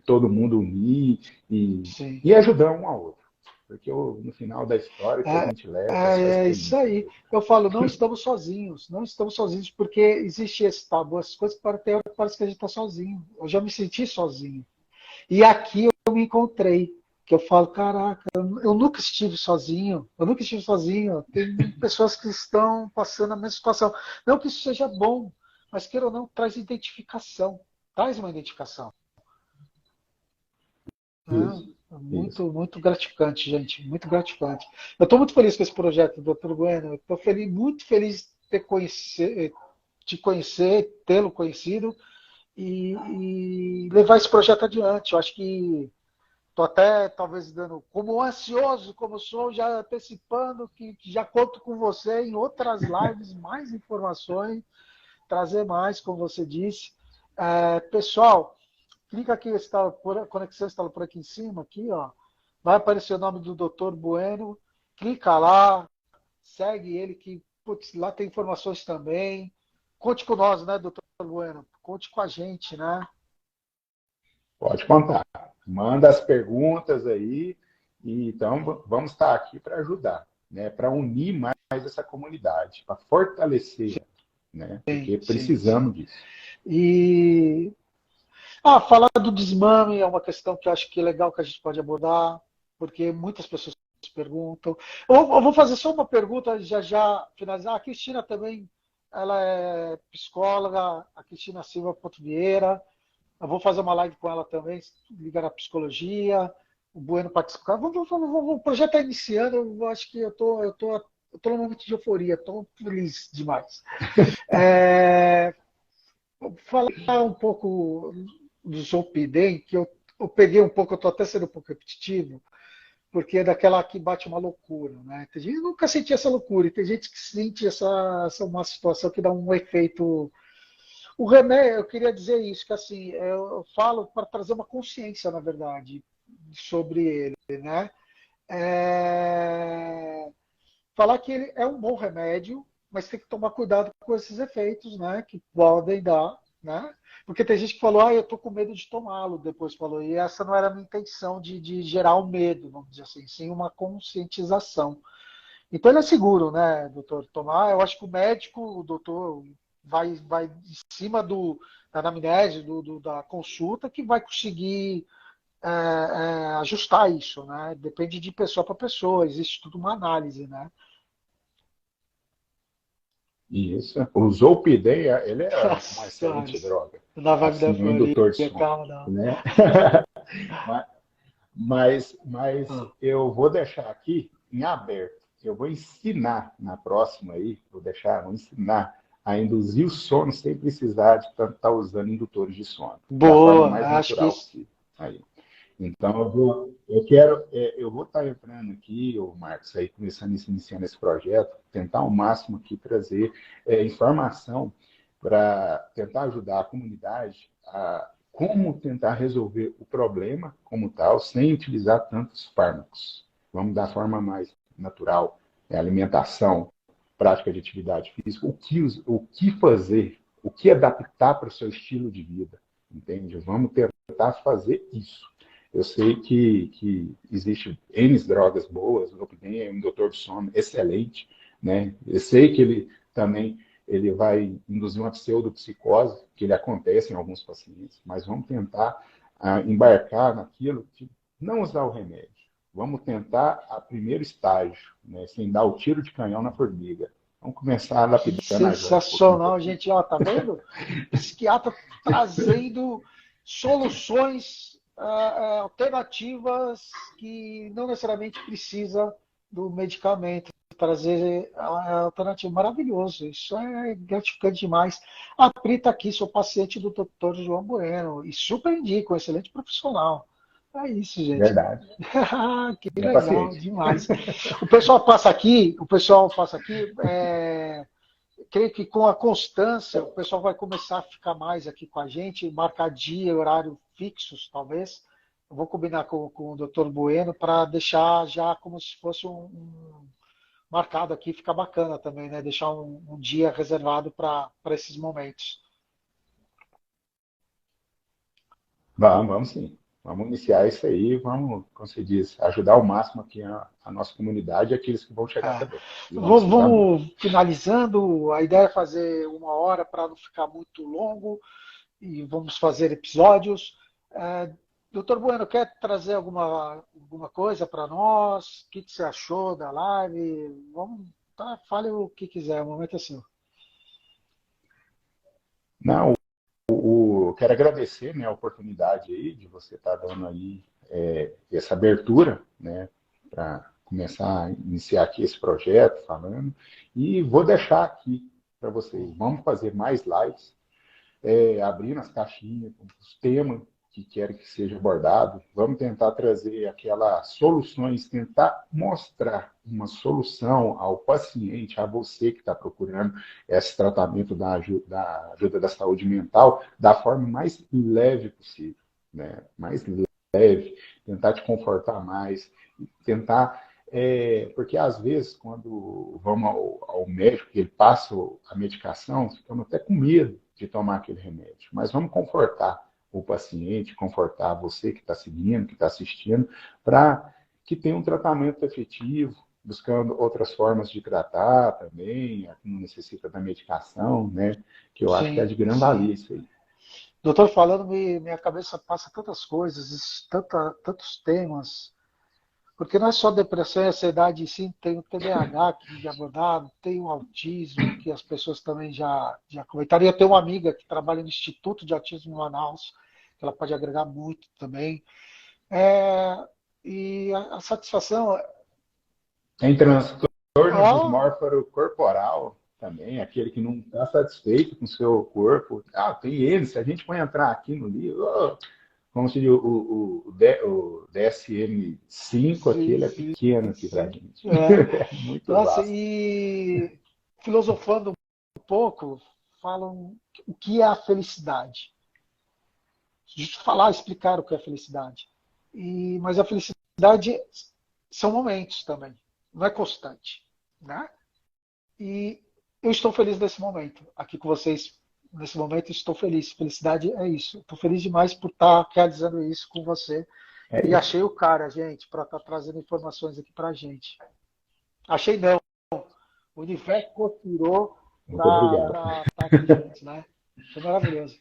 todo mundo unir e ajudar um ao outro. Porque no final da história que a gente leva é isso aí. Eu falo, não estamos sozinhos. Não estamos sozinhos, porque existe esse tabu, essas coisas parece que a gente está sozinho. Eu já me senti sozinho. E aqui eu me encontrei. Que eu falo, caraca, eu nunca estive sozinho. Eu nunca estive sozinho. Tem pessoas que estão passando a mesma situação. Não que isso seja bom, mas queira ou não, traz identificação. Traz uma identificação. Muito, muito gratificante, gente. Muito gratificante. Eu estou muito feliz com esse projeto, doutor Bueno. Estou muito feliz de te conhecer, tê-lo conhecido e levar esse projeto adiante. Eu acho que estou até, talvez, dando, como ansioso como sou, já antecipando que já conto com você em outras lives, mais informações, trazer mais, como você disse. Pessoal, clica aqui, a conexão está por aqui em cima, aqui, ó. Vai aparecer o nome do Dr. Bueno. Clica lá, segue ele, que putz, lá tem informações também. Conte com nós, né, Dr. Bueno? Conte com a gente, né? Pode contar. Manda as perguntas aí. E então, vamos estar aqui para ajudar, né? Para unir mais essa comunidade, para fortalecer, né? Porque precisamos disso. E falar do desmame é uma questão que eu acho que é legal que a gente pode abordar, porque muitas pessoas perguntam. Eu vou fazer só uma pergunta, já finalizar. A Cristina também, ela é psicóloga, a Cristina Silva Ponto Vieira. Eu vou fazer uma live com ela também, ligar à psicologia, o Bueno participar. O projeto está iniciando, eu acho que eu tô num momento de euforia, estou feliz demais. Falar um pouco do Zolpidem, que eu peguei um pouco, eu estou até sendo um pouco repetitivo, porque é daquela que bate uma loucura, né? Tem gente que nunca sentiu essa loucura, e tem gente que sente essa uma situação que dá um efeito. O remédio, eu queria dizer isso, que assim, eu falo para trazer uma consciência, na verdade, sobre ele, né? Falar que ele é um bom remédio, mas tem que tomar cuidado com esses efeitos, né? Que podem dar, né? Porque tem gente que falou, eu tô com medo de tomá-lo, depois falou, e essa não era a minha intenção de gerar o medo, vamos dizer assim, sim uma conscientização. Então ele é seguro, né, doutor? Tomar, eu acho que o médico, o doutor, vai em cima da anamnese, da consulta, que vai conseguir ajustar isso, né? Depende de pessoa para pessoa, existe tudo uma análise, né? Isso. O Zolpidem, ele é uma excelente droga. Na vibe da assim, indutor de calma, não. Né? mas eu vou deixar aqui em aberto. Eu vou ensinar na próxima aí, vou ensinar a induzir o sono sem precisar de estar usando indutores de sono. Da forma Boa, mais acho que natural possível. Aí. Então, eu vou estar entrando aqui, o Marcos, aí começando iniciando esse projeto, tentar ao máximo aqui trazer informação para tentar ajudar a comunidade a como tentar resolver o problema como tal, sem utilizar tantos fármacos. Vamos da forma mais natural, alimentação, prática de atividade física, o que fazer, o que adaptar para o seu estilo de vida, entende? Vamos tentar fazer isso. Eu sei que existe N drogas boas, o Zolpidem é um doutor de sono excelente, né? Eu sei que ele também vai induzir uma pseudopsicose, que ele acontece em alguns pacientes, mas vamos tentar embarcar naquilo de não usar o remédio. Vamos tentar a primeiro estágio, né? Sem dar o tiro de canhão na formiga. Vamos começar que lapidando a joia. sensacional, gente. Ó, tá vendo? Psiquiatra trazendo soluções alternativas que não necessariamente precisa do medicamento. Trazer a alternativa. Maravilhoso. Isso é gratificante demais. A Pri está aqui, sou paciente do Dr. João Bueno. E super indico, um excelente profissional. É isso, gente. Verdade. Que Minha legal, paciente. demais. O pessoal passa aqui, creio que com a constância, o pessoal vai começar a ficar mais aqui com a gente, marcar dia e horário fixos, talvez. Eu vou combinar com o Dr. Bueno para deixar já como se fosse um marcado aqui, fica bacana também, né? Deixar um dia reservado para esses momentos. Vamos sim. Vamos iniciar isso aí, vamos, como se diz, ajudar ao máximo aqui a nossa comunidade e aqueles que vão chegar É. também. E vão precisar muito. Vamos finalizando. A ideia é fazer 1 hora para não ficar muito longo e vamos fazer episódios. Doutor Bueno, quer trazer alguma coisa para nós? O que você achou da live? Vamos, tá, fale o que quiser, o momento é seu. Não, quero agradecer, né, a oportunidade aí de você estar dando aí essa abertura, né, para começar a iniciar aqui esse projeto, falando. E vou deixar aqui para vocês. Vamos fazer mais lives, abrindo as caixinhas, os temas que querem que seja abordado. Vamos tentar trazer aquelas soluções, tentar mostrar uma solução ao paciente, a você que está procurando esse tratamento da ajuda da saúde mental, da forma mais leve possível, né? Mais leve, tentar te confortar mais, tentar porque às vezes, quando vamos ao médico, ele passa a medicação, ficamos até com medo de tomar aquele remédio. Mas vamos confortar o paciente, confortar você que está seguindo, que está assistindo, para que tenha um tratamento efetivo, buscando outras formas de tratar também, que não necessita da medicação, né? Que eu acho que é Sim, de grande sim. valia isso aí. Doutor, falando, minha cabeça passa tantas coisas, tantos temas. Porque não é só depressão e ansiedade, sim, tem o TDAH que já abordaram, tem o autismo, que as pessoas também já comentaram. E eu tenho uma amiga que trabalha no Instituto de Autismo em Manaus, que ela pode agregar muito também. É, e a satisfação. Tem transtorno Ó, dismórforo corporal também, aquele que não está satisfeito com o seu corpo. Tem ele, se a gente for entrar aqui no livro, como se diz, o DSM-5 aqui, sim, ele é sim, pequeno aqui para a sim. gente. É. É muito Nossa, vasto. e filosofando um pouco, falam o que é a felicidade. Falar, explicar o que é felicidade. Mas a felicidade são momentos também, não é constante. Né? E eu estou feliz nesse momento, aqui com vocês. Nesse momento estou feliz. Felicidade é isso. Estou feliz demais por estar realizando isso com você. É E isso. achei o cara, gente, para estar trazendo informações aqui para a gente. Achei não. O universo conspirou Muito obrigado. para estar aqui juntos, né? Foi maravilhoso.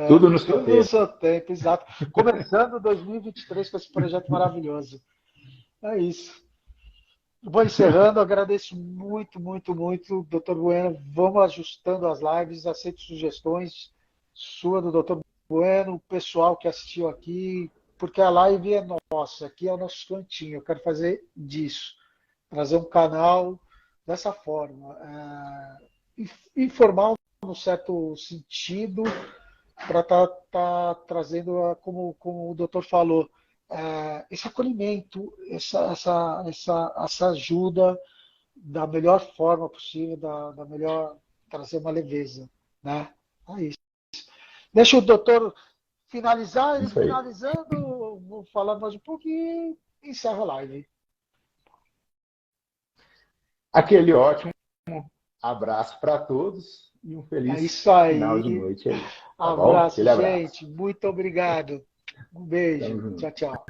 Tudo no seu Tudo no tempo. seu tempo, exato. Começando 2023 com esse projeto maravilhoso. É isso. Vou encerrando, agradeço muito, muito, muito, doutor Bueno. Vamos ajustando as lives, aceito sugestões sua do doutor Bueno, o pessoal que assistiu aqui, porque a live é nossa, aqui é o nosso cantinho. Eu quero fazer disso, trazer um canal dessa forma. Informal, no certo sentido, para tá trazendo, como o doutor falou, esse acolhimento, essa ajuda da melhor forma possível, da melhor, trazer uma leveza, né? É isso. Deixa o doutor finalizar, ele Isso aí. finalizando, vou falar mais um pouquinho e encerra a live. Aquele ótimo abraço para todos e um É feliz isso final de aí. noite aí. Tá bom? Abraço, Aquele abraço. gente. Muito obrigado. Um beijo. Tamo Tchau, junto. tchau.